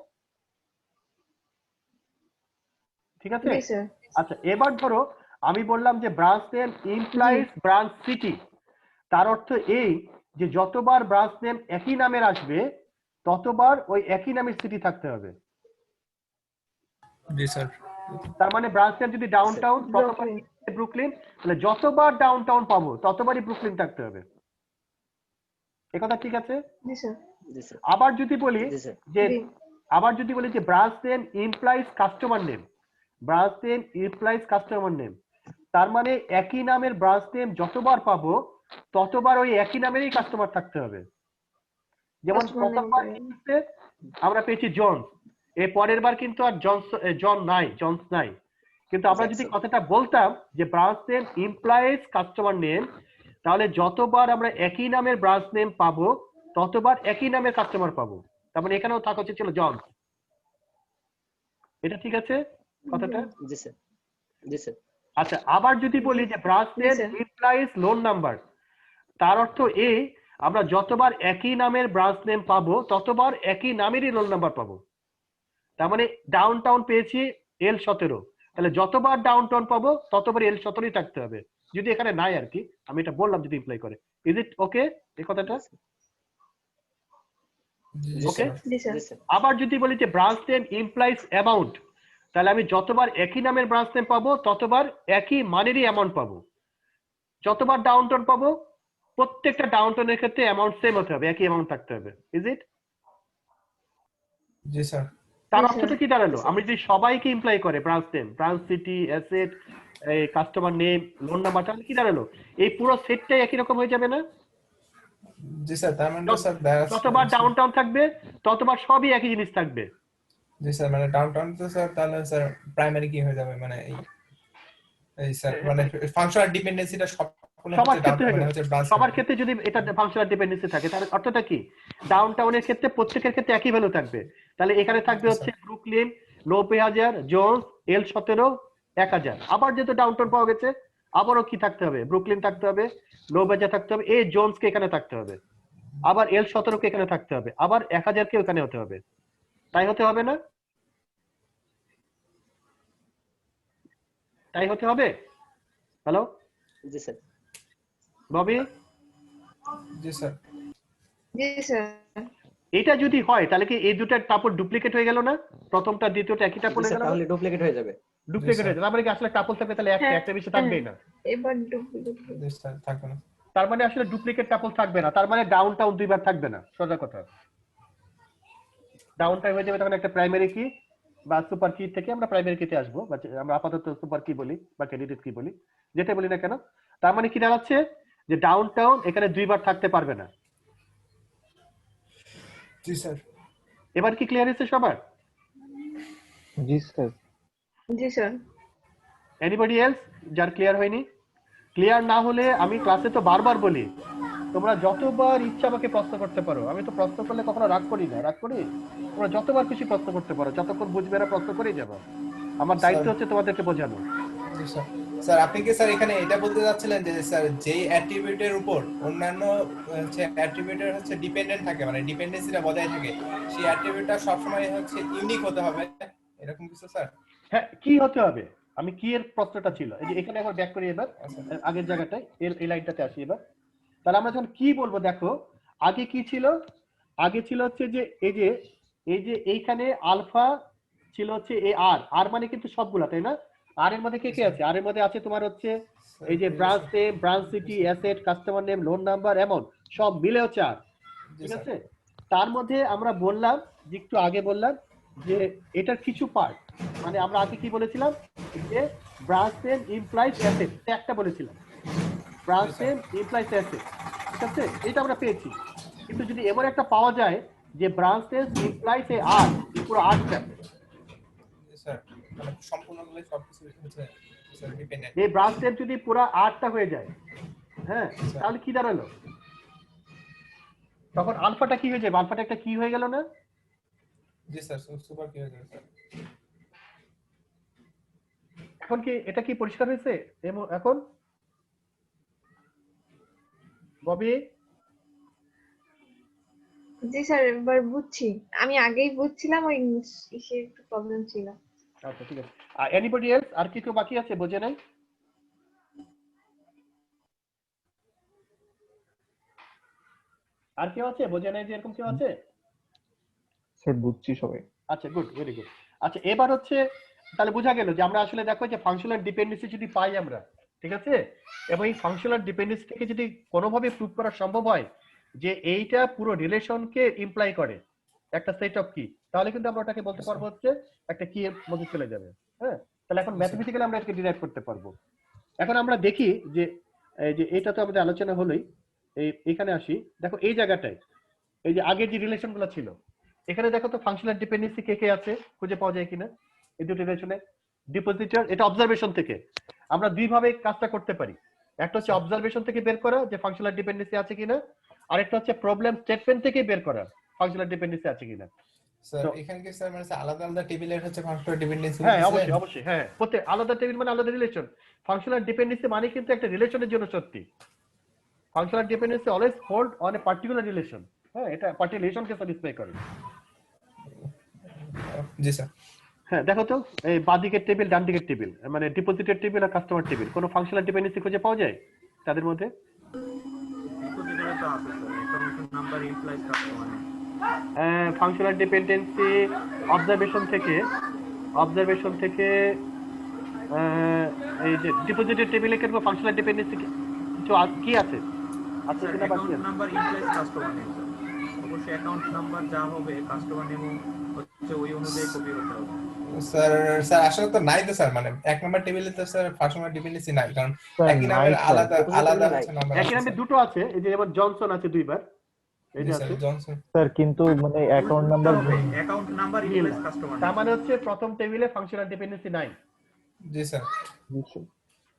[SPEAKER 1] ঠিক আছে।
[SPEAKER 4] জি স্যার।
[SPEAKER 1] আচ্ছা, এবার ধরো আমি বললাম যে branch name implies branch city, তার অর্থ এই যে যতবার ব্রাঞ্চ নেম একই নামের আসবে ততবার ওই একই নামের সিটি থাকতে হবে।
[SPEAKER 6] জি স্যার।
[SPEAKER 1] তার মানে ব্রাঞ্চ নেম যদি ডাউনটাউন, প্রথমবার ব্রুকলিন, তাহলে যতবার ডাউনটাউন পাবো ততবারই ব্রুকলিন থাকতে হবে। এ কথা ঠিক আছে?
[SPEAKER 4] জি স্যার।
[SPEAKER 5] জি স্যার।
[SPEAKER 1] আবার যদি বলি
[SPEAKER 5] জি স্যার।
[SPEAKER 1] যে
[SPEAKER 4] জি।
[SPEAKER 1] Branch name implies customer name, branch name implies customer name, তার মানে একই নামের ব্রাঞ্চ নেম যতবার পাবো ততবার ওই একই নামেরই কাস্টমার থাকতে হবে। যেমন
[SPEAKER 4] Customer name
[SPEAKER 1] প্রথমবার
[SPEAKER 4] করে।
[SPEAKER 1] কি হচ্ছে, আমরা পেয়েছি জনস, এর পরের বার কিন্তু আর জনস নাই। কিন্তু আমরা যদি
[SPEAKER 5] জ্যাকসন।
[SPEAKER 1] কথাটা বলতাম যে branch name implies customer name, তাহলে যতবার আমরা একই নামের ব্রাঞ্চ নেম পাবো ততবার একই নামের কাস্টমার পাবো। তার মানে এখানেও থাকা উচিত ছিল জন। এটা ঠিক আছে কথাটা?
[SPEAKER 5] জি স্যার। জি স্যার।
[SPEAKER 1] আচ্ছা, আবার যদি বলি যে ব্রাঞ্চ
[SPEAKER 4] জি
[SPEAKER 1] name
[SPEAKER 4] sir.
[SPEAKER 1] Implies loan number, তার অর্থ এই আমরা যতবার একই নামের ব্রাঞ্চ নেম পাবো ততবার একই নামেরই রোল নাম্বার পাবো। তার মানে ডাউন টাউন পেয়েছি L17, তাহলে যতবার ডাউন টাউন পাবো ততবার L17ই থাকতে হবে, যদি এখানে নাই আর কি, আমি এটা বললাম যদি ইমপ্লাই করে। ইজ ইট ওকে এই কথাটা?
[SPEAKER 6] জি
[SPEAKER 1] ওকে।
[SPEAKER 6] স্যার।
[SPEAKER 4] জি স্যার।
[SPEAKER 5] জি স্যার।
[SPEAKER 1] আবার যদি বলি যে ব্রাঞ্চ নেম ইমপ্লাইজ অ্যামাউন্ট, তাহলে আমি যতবার একই নামের ব্রাঞ্চ নেম পাবো ততবার একই মানেরই অ্যামাউন্ট পাবো। যতবার ডাউন টাউন পাবো প্রত্যেকটা ডাউন টাউনের ক্ষেত্রে অ্যামাউন্ট সেম হতে হবে, একই অ্যামাউন্ট থাকতে হবে। Is it?
[SPEAKER 6] G sir.
[SPEAKER 1] তার
[SPEAKER 4] জি
[SPEAKER 1] অর্থটা
[SPEAKER 4] স্যার।
[SPEAKER 1] কি দাঁড়ালো? আমি যদি সবাইকে ইমপ্লাই করে branch name, branch city, asset, এই কাস্টমার নেম, লোন নাম্বার, তাহলে কি দাঁড়ালো? এই পুরো সেটটাই একই রকম হয়ে যাবে না?
[SPEAKER 6] জি স্যার, তার মানে তো স্যার দেখা
[SPEAKER 1] যতবার ডাউন টাউন থাকবে ততবার সবই একই জিনিস থাকবে।
[SPEAKER 6] জি স্যার, মানে ডাউনটাউন তো স্যার তাহলে স্যার প্রাইমারি কি হয়ে যাবে, মানে এই স্যার মানে ফাংশনাল ডিপেন্ডেন্সিটা সবগুলোর
[SPEAKER 1] সবার
[SPEAKER 6] ক্ষেত্রে
[SPEAKER 1] ক্ষেত্রে
[SPEAKER 6] ডাউন
[SPEAKER 1] হয়ে
[SPEAKER 6] মানে
[SPEAKER 1] যাবে।
[SPEAKER 6] হচ্ছে ব্রাঞ্চ
[SPEAKER 1] সবার ক্ষেত্রে যদি এটা ফাংশনাল ডিপেন্ডেন্সি থাকে তাহলে অর্থটা কি? ডাউন টাউনের ক্ষেত্রে প্রত্যেকের ক্ষেত্রে একই ভ্যালু থাকবে। তাহলে এখানে থাকবে হচ্ছে ব্রুকলিন 90,000, জোন্স L17 1000। আবার যেহেতু ডাউন টাউন পাওয়া গেছে আবারও কি থাকতে হবে? ব্রুকলিন থাকতে হবে, 90,000 থাকতে হবে, এই জোন্সকে এখানে থাকতে হবে, আবার L17 কে এখানে থাকতে হবে, আবার 1000 কে এখানে হতে হবে। তাই হতে হবে না? তাই হতে হবে? হ্যালো
[SPEAKER 5] জি স্যার।
[SPEAKER 1] ববি?
[SPEAKER 6] জি স্যার।
[SPEAKER 4] জি স্যার।
[SPEAKER 1] এটা যদি হয় তাহলে কি এই দুটার টাপল ডুপ্লিকেট হয়ে গেল না? প্রথমটা দ্বিতীয়টা একই টাপল
[SPEAKER 5] জি
[SPEAKER 1] হয়ে
[SPEAKER 5] স্যার,
[SPEAKER 1] গেল না?
[SPEAKER 5] তাহলে ডুপ্লিকেট হয়ে যাবে।
[SPEAKER 1] ডুপ্লিকেট হয়ে যাবে। তার মানে কি আসলে টাপল থাকবে তাহলে একটা,
[SPEAKER 4] হ্যাঁ,
[SPEAKER 1] একটা বেশি থাকবেই না।
[SPEAKER 4] এবার ডুপ্লিকেট।
[SPEAKER 6] জি স্যার, থাকবে না।
[SPEAKER 1] তার মানে আসলে ডুপ্লিকেট টাপল থাকবে না, তার মানে ডাউন টাউন দুইবার থাকবে না, সোজা কথা। ডাউন টাউন হয়ে যাবে তখন একটা প্রাইমারি কি বা সুপার কি থেকে আমরা প্রাইমারি কিতে আসবো, বা আমরা আপাতত সুপার কি বলি বা ক্যান্ডিডেট কি বলি, যেটা বলি না কেন। তার মানে কি দাঁড়াচ্ছে যে ডাউন টাউন এখানে দুইবার থাকতে পারবে না।
[SPEAKER 6] জি স্যার।
[SPEAKER 1] এবার কি ক্লিয়ার হয়েছে সবার?
[SPEAKER 2] জি স্যার।
[SPEAKER 4] জি স্যার।
[SPEAKER 1] এনিবডি এলস যার ক্লিয়ার হয়নি? ক্লিয়ার না হলে আমি ক্লাসে তো বারবার বলি তোমরা যতবার ইচ্ছা আমাকে প্রশ্ন করতে পারো, আমি তো প্রশ্ন করলে কখনো রাগ করি না, রাগ করি? তোমরা যতবার খুশি প্রশ্ন করতে পারো, যতক্ষণ বুঝবে না প্রশ্ন করেই যাবো। আমার দায়িত্ব হচ্ছে তোমাদেরকে বোঝানো।
[SPEAKER 6] জি স্যার। স্যার আপনি কি স্যার এখানে এটা বলতে যাচ্ছিলেন যে স্যার যেই অ্যাট্রিবিউটের উপর অন্যান্য হচ্ছে অ্যাট্রিবিউটের হচ্ছে ডিপেন্ডেন্ট থাকে, মানে ডিপেন্ডেন্সিটা বজায় থাকে, সেই অ্যাট্রিবিউটটা সবসময় হচ্ছে ইউনিক হতে হবে, এরকম কিছু স্যার?
[SPEAKER 1] হ্যাঁ, কি হতে হবে? আমি কি এর প্রশ্নটা ছিল, এই যে এখানে একবার ব্যাক করি, এবার আগের জায়গাটায় এই লাইনটাতে আসি এবার। তাহলে আমরা যখন কি বলবো, দেখো আগে কি ছিল? আগে ছিল হচ্ছে যে এইখানে আলফা ছিল হচ্ছে এ আর, আর মানে কিন্তু সবগুলা, তাই না? আর এর মধ্যে কে কে আছে? আর এর মধ্যে আছে তোমার হচ্ছে এই যে branch name, branch city, asset, customer name, loan number, amount, সব মিলে হচ্ছে আর। ঠিক আছে? তার মধ্যে আমরা বললাম যে একটু আগে বললাম যে এটার কিছু পার্ট, মানে আমরা আগে কি বলেছিলাম যে ব্রাঞ্চ নেম ইমপ্লাইজ অ্যাসেট, একটা বলেছিলাম ব্রাঞ্চ নেম ইমপ্লাইজ অ্যাসেট। ঠিক আছে, এটা আমরা পেয়েছি। কিন্তু যদি এমন একটা পাওয়া যায় যে ব্রাঞ্চ নেম ইমপ্লাইজ এ আর, পুরো আর্টটা,
[SPEAKER 6] স্যার মানে সম্পূর্ণগুলো সবকিছু হচ্ছে স্যার ডিপেন্ডেন্ট।
[SPEAKER 1] এই ব্রাঞ্চ নেম যদি পুরো আর্টটা হয়ে যায়, হ্যাঁ, তাহলে কি দাঁড়ালো? তখন আলফাটা কি হয়ে যাবে? আলফাটা একটা কি হয়ে গেল না?
[SPEAKER 6] জি স্যার, সুপার কি হয়ে যাবে স্যার?
[SPEAKER 1] এখন কি এটা কি পরিষ্কার হয়েছে এখন ববি?
[SPEAKER 4] জি স্যার, এবার বুঝছি। আমি আগেই বুঝছিলাম, ওই ইসে একটু প্রবলেম ছিল।
[SPEAKER 1] আচ্ছা ঠিক আছে। Anybody else? আর কি কেউ বাকি আছে বোঝে নাই? আর কেউ আছে বোঝে নাই যে এরকম কেউ আছে?
[SPEAKER 2] স্যার বুঝছি সবাই।
[SPEAKER 1] আচ্ছা গুড, ভেরি গুড। আচ্ছা এবার হচ্ছে তাহলে বোঝা গেল যে আমরা আসলে দেখো যে ফাংশনাল ডিপেন্ডেন্সি যদি পাই আমরা, ঠিক আছে, এবং এই ফাংশনাল ডিপেন্ডেন্সি থেকে যদি কোনোভাবে প্রুভ করা সম্ভব হয় যে এইটা পুরো রিলেশনকে ইমপ্লাই করে একটা সেট অফ কি, তাহলে কিন্তু আমরা ওটাকে বলতে পারবো হচ্ছে একটা কি এর মধ্যে চলে যাবে। হ্যাঁ, তাহলে এখন ম্যাথমেটিক্যালি আমরা এটাকে ডিরাইভ করতে পারবো। এখন আমরা দেখি যে এই যে এটা তো আমাদের আলোচনা হলোই, এখানে আসি। দেখো এই জায়গাটায় এই যে আগের যে রিলেশনগুলো ছিল, এখানে দেখো তো ফাংশনাল ডিপেন্ডেন্সি কে কে আছে খুঁজে পাওয়া যায় কিনা এই দুটো রিলেশনে। ডিপোজিটর, এটা অবজারভেশন থেকে আমরা দুই ভাবে কাজটা করতে পারি। একটা হচ্ছে অবজারভেশন থেকে বের করা যে ফাংশনাল ডিপেন্ডেন্সি আছে কিনা, আরেকটা হচ্ছে প্রবলেম স্টেটমেন্ট থেকে বের করা ফাংশনাল ডিপেন্ডেন্সি আছে কিনা।
[SPEAKER 6] স্যার এখানে কি স্যার মানে আলাদা আলাদা টেবিলের হচ্ছে ফাংশনাল ডিপেন্ডেন্সি?
[SPEAKER 1] হ্যাঁ অবশ্যই অবশ্যই, হ্যাঁ প্রত্যেক আলাদা টেবিল মানে আলাদা রিলেশন। ফাংশনাল ডিপেন্ডেন্সি মানে কিন্তু একটা রিলেশনের জন্য সত্যি। Functional dependency always hold on a particular relation. হ্যাঁ, এটা পার্টিকুলার রিলেশনকে স্যাটিসফাই করে।
[SPEAKER 6] জি স্যার।
[SPEAKER 1] হ্যাঁ দেখো তো এই বাঁ দিকের টেবিল ডান দিকের টেবিল মানে ডিপোজিটের টেবিল আর কাস্টমার টেবিল, কোনো ফাংশনাল ডিপেন্ডেন্সি খুঁজে পাওয়া যায় তাদের মধ্যে?
[SPEAKER 3] ডিপোজিটরে তো আছে sir, information number implies customer name.
[SPEAKER 1] Functional dependency observation থেকে এই যে ডিপোজিটের টেবিলে কেন ফাংশনাল ডিপেন্ডেন্সি কিছু কি আছে আছে কিনা বাকি
[SPEAKER 3] অ্যাকাউন্ট
[SPEAKER 1] আছে?
[SPEAKER 3] Number implies customer name sir, অবশ্যই অ্যাকাউন্ট নাম্বার যা হবে কাস্টমার নেমও হচ্ছে ওই অনুযায়ী কপি হতে হবে।
[SPEAKER 6] স্যার স্যার আসলে তো নাই তো স্যার, মানে এক নাম্বার টেবিলে তো স্যার ফাংশনাল ডিপেন্ডেন্সি নাই, কারণ
[SPEAKER 2] স্যার
[SPEAKER 6] একই
[SPEAKER 2] নাই
[SPEAKER 6] নামের
[SPEAKER 2] স্যার,
[SPEAKER 6] আলাদা
[SPEAKER 5] প্রথম
[SPEAKER 6] আলাদা
[SPEAKER 5] টেবিলে নাই।
[SPEAKER 6] হচ্ছে নাম্বার
[SPEAKER 1] একই নামে দুটো আছে, এই যে যেমন জনসন আছে দুইবার,
[SPEAKER 6] জি
[SPEAKER 1] এটা
[SPEAKER 6] স্যার
[SPEAKER 1] আছে।
[SPEAKER 6] জনসন।
[SPEAKER 2] স্যার কিন্তু মানে অ্যাকাউন্ট নাম্বার
[SPEAKER 3] হবে অ্যাকাউন্ট নাম্বার ইমপ্লাইজ কাস্টমার
[SPEAKER 1] তার
[SPEAKER 3] নেম।
[SPEAKER 1] মানে হচ্ছে প্রথম টেবিলে ফাংশনাল ডিপেন্ডেন্সি নাই,
[SPEAKER 6] জি স্যার।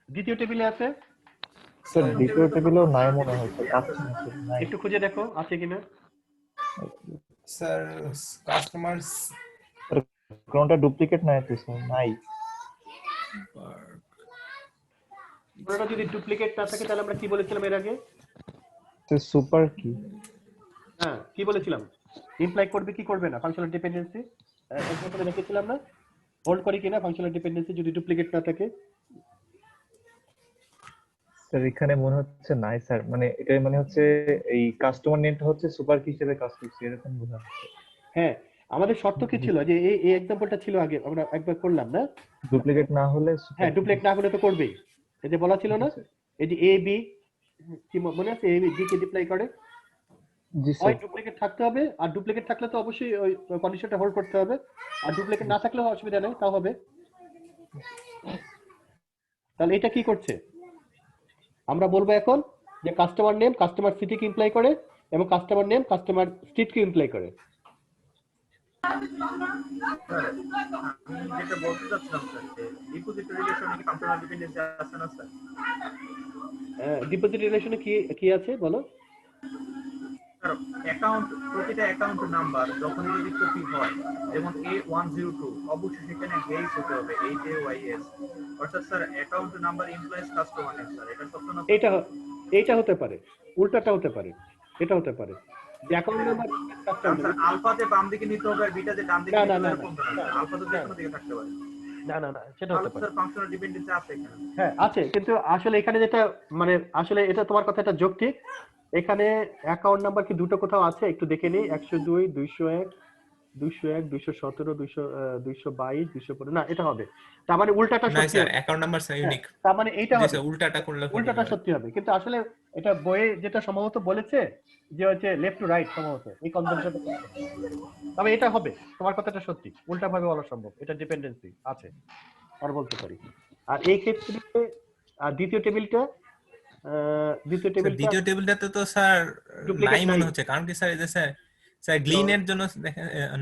[SPEAKER 1] দ্বিতীয় টেবিলে আছে।
[SPEAKER 2] স্যার দ্বিতীয় টেবিলেও নাই মনে হয় স্যার, আছে না স্যার, নাই
[SPEAKER 1] একটু খুঁজে দেখো আছে কিনা।
[SPEAKER 6] স্যার কাস্টমার
[SPEAKER 2] কোনটা ডুপ্লিকেট নাই তো স্যার, নাই।
[SPEAKER 1] কোনটা যদি ডুপ্লিকেট না থাকে তাহলে আমরা কি বলেছিলাম এর আগে?
[SPEAKER 2] Sir super key?
[SPEAKER 1] হ্যাঁ কি বলেছিলাম, ইমপ্লাই করবে কি করবে না ফাংশনাল ডিপেন্ডেন্সি, এক্সাম্পলে দেখেছিলাম না, হোল্ড করে কিনা ফাংশনাল ডিপেন্ডেন্সি যদি ডুপ্লিকেট না থাকে।
[SPEAKER 2] স্যার এখানে মনে হচ্ছে নাই স্যার, মানে এটা মানে হচ্ছে এই কাস্টমার নেমটা হচ্ছে সুপার কি হিসেবে কাজ করছে এরকম বোঝা যাচ্ছে।
[SPEAKER 1] হ্যাঁ আমাদের শর্ত কি ছিল যে এই এক্সাম্পলটা ছিল আগে আমরা একবার করলাম না?
[SPEAKER 2] ডুপ্লিকেট না হলে
[SPEAKER 1] হ্যাঁ ডুপ্লিকেট না হলে তো করবেই, এই যে বলা ছিল না, এই যে এ বি কি মনে আছে, এ বি কে ডিপ্লাই করে,
[SPEAKER 2] জি
[SPEAKER 1] ওই
[SPEAKER 2] স্যার।
[SPEAKER 1] ডুপ্লিকেট থাকতে হবে, আর ডুপ্লিকেট থাকলে তো অবশ্যই ওই কন্ডিশনটা হোল্ড করতে হবে, আর ডুপ্লিকেট না থাকলেও অসুবিধা নেই, তাও হবে। তাহলে এটা কি করছে আমরা বলবো এখন যে কাস্টমার নেম কাস্টমার সিটি কে ইমপ্লাই করে এবং কাস্টমার নেম কাস্টমার স্ট্রিট কে ইমপ্লাই করে।
[SPEAKER 3] আমি যেটা বলতে চাচ্ছিলাম স্যার যে ডিপোজিট রিলেশনে কি ফাংশনাল ডিপেন্ডেন্সি আছে না স্যার?
[SPEAKER 1] ডিপোজিট রিলেশনে কি আছে বলো?
[SPEAKER 3] স্যার অ্যাকাউন্ট, প্রতিটা অ্যাকাউন্ট নাম্বার যখন যদি কপি হয়, যেমন A102 অবশ্যই সেখানে হেইস হতে হবে, HAYS, অর্থাৎ sir account number implies customer name sir, এটা সত্য না?
[SPEAKER 1] এইটা হতে পারে, উল্টাটা হতে পারে, এটা হতে পারে যে অ্যাকাউন্ট নাম্বার কাস্টমার
[SPEAKER 3] স্যার আলফাতে বাম দিকে নিতে হবে আর বিটাতে ডান দিকে
[SPEAKER 1] না,
[SPEAKER 3] নিতে
[SPEAKER 1] না,
[SPEAKER 3] হবে,
[SPEAKER 1] না, না,
[SPEAKER 3] আলফাতে যে কোনো দিকে থাকতে পারে।
[SPEAKER 1] না সেটা
[SPEAKER 3] তাহলে
[SPEAKER 1] হতে পারে।
[SPEAKER 3] স্যার ফাংশনাল ডিপেন্ডেন্সি আছে এখানে।
[SPEAKER 1] হ্যাঁ আছে, কিন্তু আসলে এখানে যেটা মানে আসলে এটা তোমার কথা এটা যৌক্তিক। এখানে অ্যাকাউন্ট নাম্বার কি দুটো কোথাও আছে একটু দেখে নিই, 102 201 201 217 222 215, না এটা হবে, তার মানে উল্টাটা
[SPEAKER 7] না
[SPEAKER 1] সত্যি
[SPEAKER 7] স্যার
[SPEAKER 1] হবে।
[SPEAKER 7] Account number sir unique.
[SPEAKER 1] তার মানে এইটা
[SPEAKER 7] জি
[SPEAKER 1] হবে,
[SPEAKER 7] স্যার উল্টাটা করলে
[SPEAKER 1] উল্টাটা সত্যি হবে, কিন্তু আসলে এটা বইয়ে যেটা সম্ভবত বলেছে যে হচ্ছে লেফট টু রাইট সম্ভবত এই কনসেপ্টটা, তবে এটা হবে, তোমার কথাটা সত্যি, উল্টা ভাবে বলা সম্ভব, এটা ডিপেন্ডেন্সি আছে আর বলতে পারি। আর এই ক্ষেত্রে দ্বিতীয় টেবিলটা
[SPEAKER 7] দ্বিতীয় টেবিলটাতে তো স্যার
[SPEAKER 1] Duplicate
[SPEAKER 7] নাই মনে
[SPEAKER 1] নাই।
[SPEAKER 7] হচ্ছে, কারণ কি স্যার এই যে স্যার স্যার গ্লিনের জন্য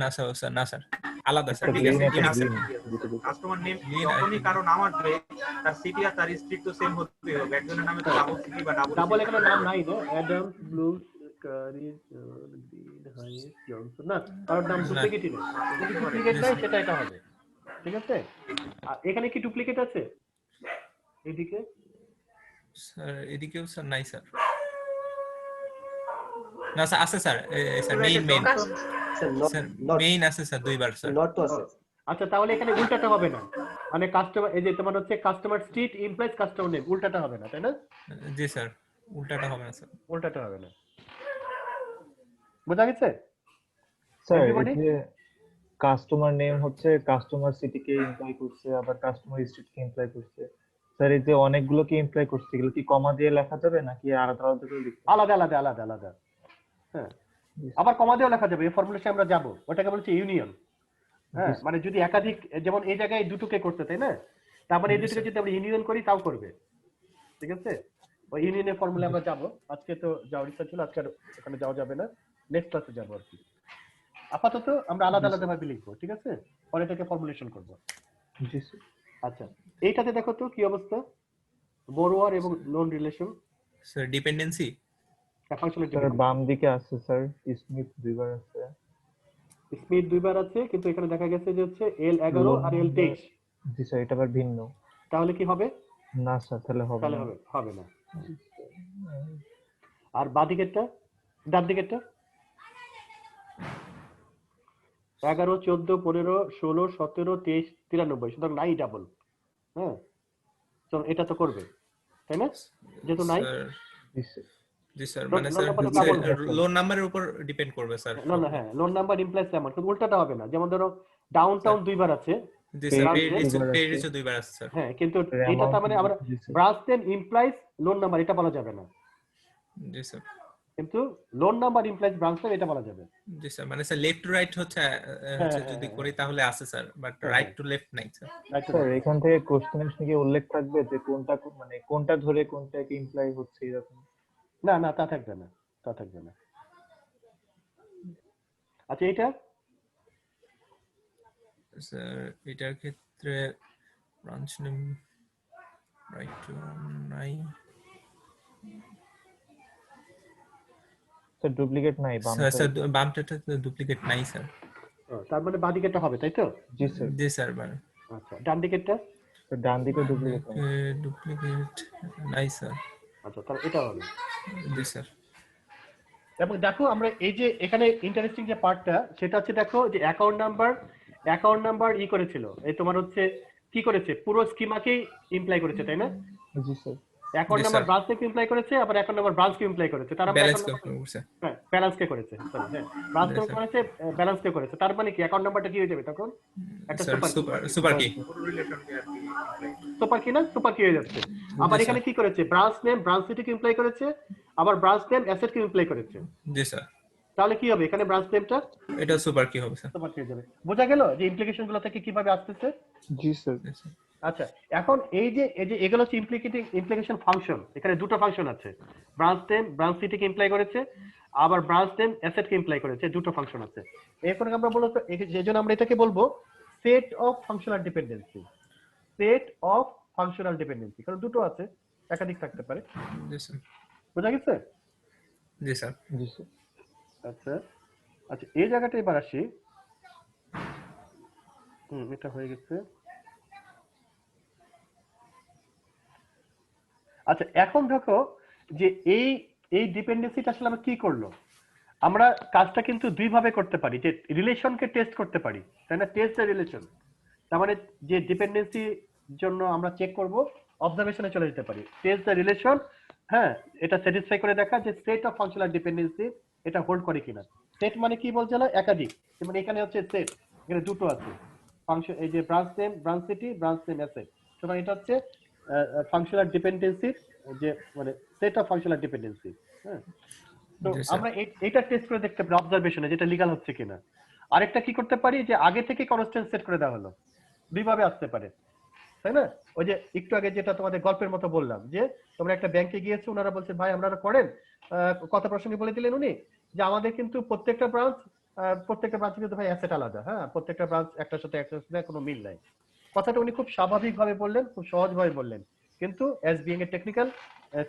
[SPEAKER 7] না স্যার না স্যার আলাদা স্যার, ঠিক আছে গ্লিন আছে।
[SPEAKER 3] কাস্টমার নেম
[SPEAKER 7] Green
[SPEAKER 3] যখনই
[SPEAKER 7] আর-
[SPEAKER 3] কারো নাম আসবে তার সিটি আর তার স্ট্রিট তো সেম হতে হবে, একজনের নামে তো ডাবল সিটি বা
[SPEAKER 1] ডাবল এখানে নাম নাই না, অ্যাডাম ব্লু কারি গ্রিন হাইস জনসন, না কারোর নাম ডুপ্লিকেটই নেই, যদি ডুপ্লিকেট নাই সেটা এটা হবে, ঠিক আছে। আর এখানে কি ডুপ্লিকেট আছে এদিকে?
[SPEAKER 7] স্যার এদিকেও স্যার নাই স্যার, না স্যার আছে sir, sir main sir main আছে স্যার দুইবার স্যার।
[SPEAKER 5] নট তো আছে।
[SPEAKER 1] আচ্ছা তাহলে এখানে উল্টাটা হবে না, মানে কাস্টমার এই যে তোমার হচ্ছে customer street implies customer name, উল্টাটা হবে না, তাই না?
[SPEAKER 7] জি স্যার উল্টাটা হবে না স্যার।
[SPEAKER 1] উল্টাটা হবে না, বোঝা গেছে?
[SPEAKER 2] Sir
[SPEAKER 1] Everybody?
[SPEAKER 2] এই যে কাস্টমার নেম হচ্ছে কাস্টমার সিটি কে ইমপ্লাই করছে, আবার কাস্টমার স্ট্রিট কে ইমপ্লাই করছে। স্যার এই যে অনেকগুলো কে ইমপ্লাই করছে, এগুলো কি কমা দিয়ে লেখা যাবে নাকি আলাদা আলাদা করে লিখতে হবে?
[SPEAKER 1] আলাদা আলাদা আলাদা আলাদা হ্যাঁ, আবার কমা দিয়েও লেখা যাবে, এই ফর্মুলেশনে আমরা যাব, ওটাকে বলছে ইউনিয়ন। হ্যাঁ, মানে যদি একাধিক, যেমন এই জায়গায় দুটোকে করতে, তাই না, তার মানে এই দুটোকে যদি আমরা ইউনিয়ন করি তাও করবে, ঠিক আছে? ওই ইউনিয়নের ফর্মুলা আমরা যাব, আজকে তো যাওয়ার ইচ্ছা ছিল, আজকে আর ওখানে যাওয়া যাবে না, নেক্সট ক্লাসে যাবো আর কি। আপাতত আমরা আলাদা আলাদা ভাবে লিখবো, ঠিক আছে, পরে এটাকে ফর্মুলেশন করবো।
[SPEAKER 2] জি স্যার।
[SPEAKER 1] আচ্ছা, এইটাতে দেখো তো কি অবস্থা, বড়োয়ার এবং non relation
[SPEAKER 7] sir dependency
[SPEAKER 1] functional
[SPEAKER 2] sir বাম দিকে আছে স্যার, স্মিথ দুইবার আছে।
[SPEAKER 1] স্মিথ দুইবার আছে, কিন্তু এখানে দেখা গেছে যে হচ্ছে L11 আর L23।
[SPEAKER 2] জি স্যার, এটা আবার ভিন্ন।
[SPEAKER 1] তাহলে কি হবে?
[SPEAKER 2] না স্যার, তাহলে হবে
[SPEAKER 1] তাহলে
[SPEAKER 2] না।
[SPEAKER 1] হবে না। আর বাঁ দিকেরটা, ডান দিকেরটা 11, 14, 15, 16, 17, 23, 93, সুতরাং নাই ডাবল। হ্যাঁ, চলো এটা তো করবে, তাই না, যেহেতু নাই।
[SPEAKER 7] স্যার
[SPEAKER 2] জি স্যার।
[SPEAKER 7] জি স্যার,
[SPEAKER 1] লোন
[SPEAKER 7] মানে স্যার
[SPEAKER 1] নাম্বার
[SPEAKER 7] হচ্ছে
[SPEAKER 1] ডাবল হবে।
[SPEAKER 7] লোন নাম্বারের উপর ডিপেন্ড করবে স্যার।
[SPEAKER 1] না, হ্যাঁ, লোন নাম্বার ইমপ্লাইজ অ্যামাউন্ট, কিন্তু উল্টাটা হবে না। যেমন ধরো ডাউনটাউন দুইবার আছে,
[SPEAKER 7] জি স্যার,
[SPEAKER 2] দুইবার
[SPEAKER 7] পে
[SPEAKER 2] আছে।
[SPEAKER 7] রিচও দুইবার আছে স্যার।
[SPEAKER 1] হ্যাঁ, কিন্তু
[SPEAKER 2] এর
[SPEAKER 1] এটা তার মানে
[SPEAKER 2] amount-
[SPEAKER 1] আমরা
[SPEAKER 2] জি sir.
[SPEAKER 1] Branch name implies loan number, এটা বলা যাবে না,
[SPEAKER 7] জি স্যার।
[SPEAKER 1] কিন্তু loan number implies branch name এটা বলা যাবে।
[SPEAKER 7] জি স্যার, মানে স্যার লেফট টু রাইট হচ্ছে যদি করি তাহলে আছে sir, but right to left নাই sir.
[SPEAKER 1] Right to
[SPEAKER 2] sir
[SPEAKER 1] right.
[SPEAKER 2] এখান থেকে কোশ্চেন কি উল্লেখ থাকবে যে কোনটা মানে কোনটা ধরে কোনটাকে ইমপ্লাই হচ্ছে এরকম?
[SPEAKER 1] না, তা থাকবে না, তা থাকবে না। আচ্ছা, এটা
[SPEAKER 7] স্যার এটার ক্ষেত্রে ব্রাঞ্চ নেম রাইট টু নাই।
[SPEAKER 2] স্যার ডুপ্লিকেট নাই বাম
[SPEAKER 7] স্যার
[SPEAKER 2] side এ।
[SPEAKER 7] বামটাতে ডুপ্লিকেট নাই স্যার।
[SPEAKER 1] তার মানে বাঁ দিকেরটা হবে, তাই তো?
[SPEAKER 2] জি স্যার।
[SPEAKER 7] জি স্যার, মানে
[SPEAKER 1] আচ্ছা, ডান দিকেরটা?
[SPEAKER 2] স্যার ডান দিকে ডুপ্লিকেট নাই।
[SPEAKER 7] ডুপ্লিকেট নাই স্যার।
[SPEAKER 1] আচ্ছা, তাহলে এটা হবে।
[SPEAKER 7] জি স্যার।
[SPEAKER 1] এবং দেখো আমরা এই যে এখানে ইন্টারেস্টিং যে পার্টটা, সেটা হচ্ছে দেখো যে অ্যাকাউন্ট নাম্বার ই করেছিল, এই তোমার হচ্ছে কি করেছে, পুরো স্কিমাকেই ইমপ্লাই করেছে, তাই না?
[SPEAKER 2] জি sir.
[SPEAKER 1] Account
[SPEAKER 7] Yes,
[SPEAKER 1] number
[SPEAKER 7] sir.
[SPEAKER 1] ব্রাঞ্চকে ইমপ্লাই করেছে, আবার অ্যাকাউন্ট নাম্বার ব্রাঞ্চকে ইমপ্লাই করেছে। তার মানে
[SPEAKER 7] ব্যালেন্স
[SPEAKER 1] account number-
[SPEAKER 7] করছে।
[SPEAKER 1] হ্যাঁ, ব্যালেন্সকে করেছে, sorry, হ্যাঁ, ব্রাঞ্চকে
[SPEAKER 7] Yes, sir.
[SPEAKER 1] করেছে, ব্যালেন্সকে করেছে। তার মানে কি অ্যাকাউন্ট নাম্বারটা কি হয়ে যাবে তখন? একটা
[SPEAKER 7] স্যার
[SPEAKER 1] সুপার
[SPEAKER 7] সুপার কি?
[SPEAKER 3] পুরো রিলেশনকে আর কি
[SPEAKER 1] সুপার কি না, সুপার কি হয়ে যাচ্ছে। আবার
[SPEAKER 7] Yes,
[SPEAKER 1] এখানে
[SPEAKER 7] sir.
[SPEAKER 1] কি করেছে, ব্রাঞ্চ নেম ব্রাঞ্চ সিটিকে ইমপ্লাই করেছে, আবার ব্রাঞ্চ নেম অ্যাসেটকে ইমপ্লাই করেছে।
[SPEAKER 7] জি স্যার,
[SPEAKER 1] তাহলে কি হবে, এখানে ব্রাঞ্চ নেমটা
[SPEAKER 7] এটা সুপার কি হবে স্যার?
[SPEAKER 1] সুপার কি হয়ে যাবে। বোঝা গেল যে ইমপ্লিকেশন গুলো থেকে কিভাবে আসতেছে?
[SPEAKER 2] জি স্যার।
[SPEAKER 7] Yes, sir.
[SPEAKER 1] আচ্ছা, এখন এই যে এগুলো হচ্ছে ইমপ্লিকেশন ফাংশন। এখানে দুটো ফাংশন আছে, ব্রাঞ্চ নেম ব্রাঞ্চ সিটিকে ইমপ্লাই করেছে, আবার ব্রাঞ্চ নেম অ্যাসেটকে ইমপ্লাই করেছে, দুটো ফাংশন আছে। এখন আমরা বলবো, এই জন্য আমরা এটাকে বলবো set of functional dependency. Set of functional dependency, কারণ দুটো আছে, একাধিক থাকতে পারে।
[SPEAKER 7] জি স্যার।
[SPEAKER 1] বোঝা গেছে?
[SPEAKER 7] জি স্যার।
[SPEAKER 2] জি স্যার।
[SPEAKER 1] আচ্ছা, এই জায়গাটা এবার আসি। এটা হয়ে গেছে। আচ্ছা, এখন দেখো যে এই ডিপেন্ডেন্সিটা আসলে আমরা কি করলো। আমরা কাজটা কিন্তু দুই ভাবে করতে পারি, যে রিলেশনকে টেস্ট করতে পারি, তাই না, টেস্ট দ্য রিলেশন। তার মানে যে ডিপেন্ডেন্সি জন্য আমরা চেক করব, অবজারভেশনে চলে যেতে পারি, টেস্ট দ্য রিলেশন। হ্যাঁ, এটা স্যাটিসফাই করে দেখা যে সেট অফ ফাংশনাল ডিপেন্ডেন্সি এটা হোল্ড করে কিনা। সেট মানে কি বলছে না, একাধিক। মানে এখানে হচ্ছে সেট, এখানে দুটো আছে ফাংশন, এই যে branch name branch city branch name asset, সুতরাং এটা হচ্ছে ফাংশনাল ডিপেন্ডেন্সির যে মানে সেট অফ ফাংশনাল ডিপেন্ডেন্সি। হ্যাঁ, তো
[SPEAKER 7] জি, স্যার।
[SPEAKER 1] আমরা এটা টেস্ট করে দেখতে পারি অবজারভেশনে, যেটা লিগ্যাল হচ্ছে কিনা। আরেকটা কি করতে পারি, যে আগে থেকে কনস্ট্যান্ট সেট করে দেওয়া হলো, দুইভাবে আসতে পারে, তাই না? ওই যে একটু আগে যেটা তোমাদের গল্পের মতো বললাম, যে তোমরা একটা ব্যাংকে গিয়েছো, ওনারা বলছে ভাই আপনারা করেন, কথা প্রসঙ্গে বলে দিলেন উনি যে আমাদের কিন্তু প্রত্যেকটা ব্রাঞ্চ কিন্তু ভাই অ্যাসেট আলাদা। হ্যাঁ, প্রত্যেকটা ব্রাঞ্চ একটার সাথে কোনো মিল নাই। কথাটা উনি খুব স্বাভাবিকভাবে বললেন, খুব সহজভাবে বললেন, কিন্তু as being a technical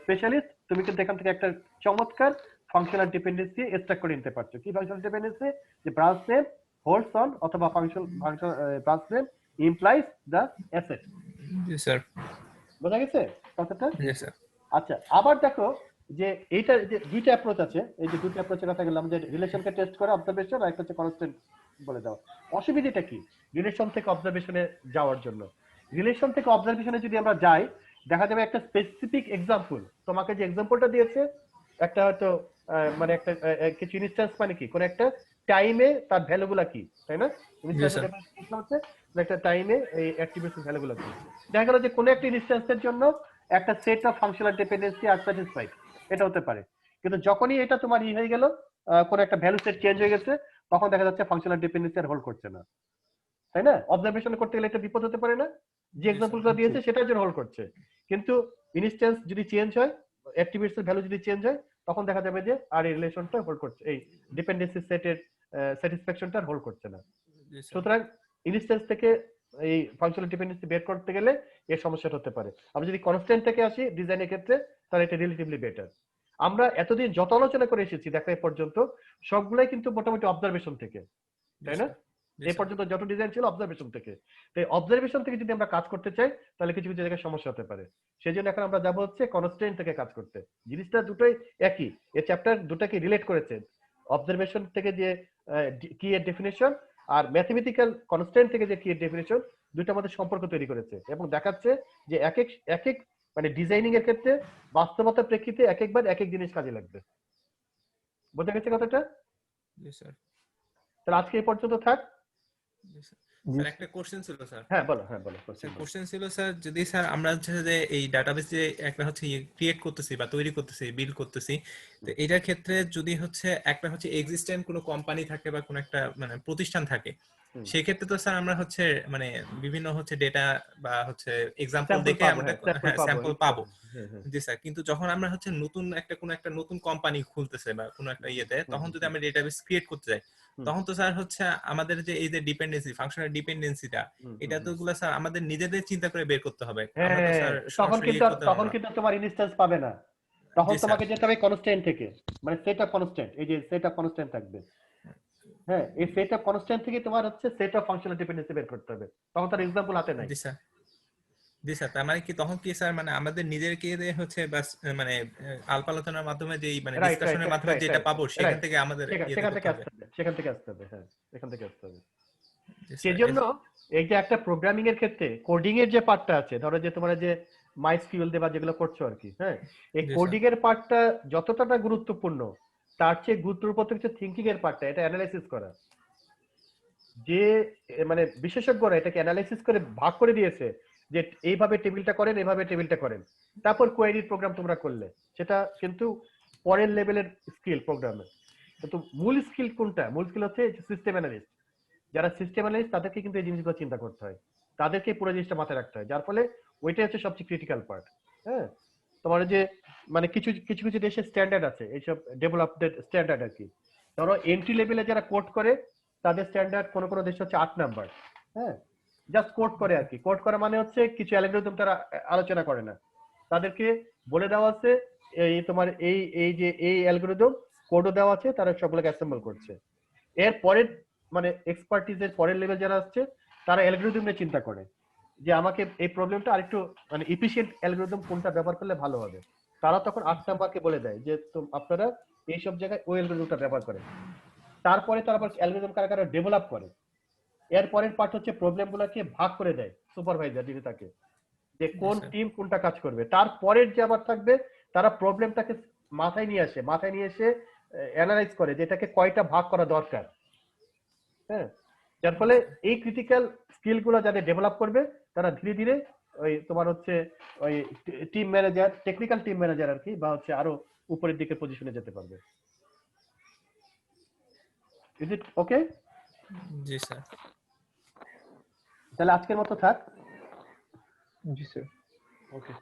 [SPEAKER 1] specialist তুমি কিন্তু এখান থেকে একটা চমৎকার ফাংশনাল ডিপেন্ডেন্সি এক্সট্রাক্ট করে নিতে পারছো। কি ফাংশনাল ডিপেন্ডেন্সি? যে ব্রাঞ্চ নেম হোল্ডস অন, অথবা branch name implies the asset.
[SPEAKER 7] G sir.
[SPEAKER 1] বোঝা গেছে কথাটা?
[SPEAKER 7] জি স্যার।
[SPEAKER 1] আচ্ছা, আবার দেখো যে এইটা যে দুইটা অ্যাপ্রোচ আছে, এই যে দুইটা অ্যাপ্রোচের কথা বললাম, যে রিলেশনকে টেস্ট করা, অবজারভেশন, আর একটা হচ্ছে কনস্ট্যান্ট বলে দাও। অসুবিধাটা কি রিলেশন থেকে অবজারভেশনে যাওয়ার জন্য? রিলেশন থেকে অবজারভেশনে যদি আমরা যাই, দেখা যাবে একটা স্পেসিফিক এক্সাম্পল, তোমাকে যে এক্সাম্পলটা দিয়েছে, একটা হয়তো মানে একটা কিছু ইনস্ট্যান্স, মানে কি কোন একটা টাইমে তার ভ্যালুগুলা কি, তাই না? হচ্ছে একটা টাইমে এই অ্যাট্রিবিউটস ভ্যালুগুলো কি। দেখা গেল যে কোন একটা ইনস্ট্যান্সের জন্য একটা set of functional dependency R satisfied, এটা হতে পারে। কিন্তু যখনই এটা তোমার হয়ে গেল, কোন একটা ভ্যালু সেট চেঞ্জ হয়ে গেছে, তখন দেখা যাচ্ছে ফাংশনাল ডিপেন্ডেন্সি আর হোল্ড করছে না, তাই না? অবজারভেশন করতে গেলে একটা বিপদ হতে পারে না? যে এক্সাম্পলগুলো দিয়েছে সেটার জন্য হোল্ড করছে, কিন্তু ইনস্ট্যান্স যদি চেঞ্জ হয়, অ্যাট্রিবিউটস এর ভ্যালু যদি চেঞ্জ হয়, তখন দেখা যাবে যে আর এই রিলেশনটা হোল্ড করছে, এই ডিপেন্ডেন্সি সেটের স্যাটিসফ্যাকশনটা হোল্ড করছে না।
[SPEAKER 7] জি স্যার
[SPEAKER 1] সুতরাং ইনস্ট্যান্স থেকে এই ফাংশনাল ডিপেন্ডেন্সি বের করতে গেলে এর সমস্যাটা হতে পারে। আমরা যদি কনস্ট্যান্ট থেকে আসি ডিজাইনের ক্ষেত্রে, তাহলে এটা রিলেটিভলি বেটার। আমরা এতদিন যত আলোচনা করে এসেছি দেখা এ পর্যন্ত সবগুলাই কিন্তু মোটামুটি অবজারভেশন থেকে, তাই না? এই পর্যন্ত যত ডিজাইন ছিল অবজারভেশন থেকে। তো এই অবজারভেশন থেকে যদি আমরা কাজ করতে চাই, তাহলে কিছু কিছু জায়গায় সমস্যা হতে পারে। সেজন্য এখন আমরা যাব হচ্ছে কনস্ট্যান্ট থেকে কাজ করতে। জিনিসটা দুটোই একই, এই চ্যাপ্টার দুটাকে রিলেট করেছে। অবজারভেশন থেকে যে কি এর ডেফিনিশন আর ম্যাথমেটিক্যাল কনস্ট্যান্ট থেকে যে কি এর ডেফিনিশন, দুইটার মধ্যে সম্পর্ক তৈরি করেছে এবং দেখাচ্ছে যে এক এক মানে ডিজাইনিং এর ক্ষেত্রে বাস্তবতার প্রেক্ষিতে এক একবার এক এক জিনিস কাজে লাগবে। বোঝা গেছে কথাটা?
[SPEAKER 7] জি স্যার
[SPEAKER 1] তাহলে আজকে এই পর্যন্ত থাক।
[SPEAKER 7] স্যার একটা কোশ্চেন ছিল স্যার।
[SPEAKER 1] হ্যাঁ বলো, হ্যাঁ বলো।
[SPEAKER 7] স্যার কোশ্চেন ছিল স্যার, যদি স্যার আমরা হচ্ছে যে এই ডাটাবেস যে একটা হচ্ছে ক্রিয়েট করতেছি বা তৈরি করতেছি, বিল্ড করতেছি, তো এটার ক্ষেত্রে যদি হচ্ছে একটা হচ্ছে এক্সিস্টেন্ট কোনো কোম্পানি থাকে বা কোনো একটা মানে প্রতিষ্ঠান থাকে, সেই ক্ষেত্রে তো স্যার আমরা হচ্ছে মানে বিভিন্ন হচ্ছে ডেটা বা হচ্ছে এক্সাম্পল দেখে আমরা স্যাম্পল পাবো। জি স্যার, কিন্তু যখন আমরা হচ্ছে নতুন একটা কোনো একটা নতুন কোম্পানি খুলতেছে বা কোনো একটা ইয়েতে, তখন যদি আমরা ডেটাবেস ক্রিয়েট করতে যাই, তখন তো স্যার হচ্ছে আমাদের যে এই যে ডিপেন্ডেন্সি, ফাংশনাল ডিপেন্ডেন্সিটা, এটা তো গুলো স্যার আমাদের নিজেদের চিন্তা করে বের করতে হবে। আমরা তো স্যার
[SPEAKER 1] তখন কিন্তু তোমার ইনস্ট্যান্স পাবে না, তখন তোমাকে যেতে হবে কনস্ট্যান্ট থেকে, মানে সেট অফ কনস্ট্যান্ট, এই যে সেট অফ কনস্ট্যান্ট থাকবে, হ্যাঁ এই সেট অফ কনস্ট্যান্ট থেকে তোমার হচ্ছে সেট অফ ফাংশনাল ডিপেন্ডেন্সি বের করতে হবে, তখন তার এক্সাম্পল হাতে নাই।
[SPEAKER 7] জি স্যার, জি স্যার, তার মানে কি তখন কি স্যার মানে আমাদের নিজেদেরকে হচ্ছে বাস মানে আলাপ আলোচনার মাধ্যমে যে মানে ডিসকাশনের মাধ্যমে যেটা পাবো সেখান থেকে আমাদের
[SPEAKER 1] সেখান থেকে আসতে হবে, সেখান থেকে আসতে হবে, হ্যাঁ এখান থেকে আসতে হবে।
[SPEAKER 7] জি স্যার,
[SPEAKER 1] সেজন্য এই যে একটা প্রোগ্রামিং এর ক্ষেত্রে কোডিং এর যে পার্টটা আছে, ধরো যে তোমরা যে মাইস্কিউএল দিয়ে বা যেগুলো করছো আর কি, হ্যাঁ এই
[SPEAKER 7] জি স্যার।
[SPEAKER 1] কোডিং এর পার্টটা যতটা না গুরুত্বপূর্ণ, তার চেয়ে গুরুত্বপূর্ণ হচ্ছে থিংকিং এর পার্টটা, এটা অ্যানালাইসিস করা। যে মানে বিশেষজ্ঞরা এটাকে অ্যানালাইসিস করে ভাগ করে দিয়েছে যে এইভাবে টেবিলটা করেন, এইভাবে টেবিলটা করেন, তারপর কোয়েরি প্রোগ্রাম তোমরা করলে, সেটা কিন্তু পরের লেভেলের স্কিল প্রোগ্রামের। কিন্তু মূল স্কিল কোনটা? মূল স্কিল হচ্ছে সিস্টেম অ্যানালিস্ট। যারা সিস্টেম অ্যানালিস্ট তাদেরকে কিন্তু এই জিনিসগুলো চিন্তা করতে হয়, তাদেরকে পুরো জিনিসটা মাথায় রাখতে হয়, যার ফলে ওইটাই হচ্ছে সবচেয়ে ক্রিটিক্যাল পার্ট। হ্যাঁ তোমার যে মানে কিছু কিছু কিছু দেশের স্ট্যান্ডার্ড আছে, এইসব ডেভেলপড স্ট্যান্ডার্ড আর কি। ধরো এন্ট্রি লেভেলে যারা কোড করে তাদের স্ট্যান্ডার্ড কোন কোন দেশ হচ্ছে 8 নাম্বার। হ্যাঁ জাস্ট কোড করে আর কি, কোড করা মানে হচ্ছে কিছু অ্যালগরিদম তারা আলোচনা করে না, তাদেরকে বলে দেওয়া আছে এই তোমার এই এই যে এই অ্যালগরিদম কোডও দেওয়া আছে, তারা সবগুলোকে অ্যাসেম্বল করছে। এর পরের মানে এক্সপার্টিজের পরের লেভেল যারা আসছে, তারা অ্যালগরিদম নিয়ে চিন্তা করে যে আমাকে এই প্রবলেমটা আরেকটু মানে এফিশিয়েন্ট অ্যালগরিদম কোনটা ব্যবহার করলে ভালো হবে। তারা তখন 8 নাম্বারকে বলে দেয় যে আপনারা এইসব জায়গায় ওই অ্যালগরিদমটা ব্যবহার করেন। তারপরে তারা আবার অ্যালগরিদম কারা ডেভেলপ করে। এর পরের পার্ট হচ্ছে প্রবলেমগুলোকে ভাগ করে দেয় সুপারভাইজার যিনি থাকে, যে কোন টিম কোনটা কাজ করবে। তারপরের যে আবার থাকবে তারা প্রবলেমটাকে মাথায় নিয়ে এসে অ্যানালাইজ করে যে এটাকে কয়টা ভাগ করা দরকার। হ্যাঁ যার ফলে এই ক্রিটিক্যাল স্কিল গুলো যাদের ডেভেলপ করবে, তারা ধীরে ধীরে ওই তোমার হচ্ছে ওই team manager, technical team manager আর কি, বা হচ্ছে আরো উপরের দিকে পজিশনে যেতে পারবে। Is it okay?
[SPEAKER 7] জি স্যার।
[SPEAKER 1] তাহলে আজকের মতো থাক।
[SPEAKER 2] জি স্যার।
[SPEAKER 1] ওকে।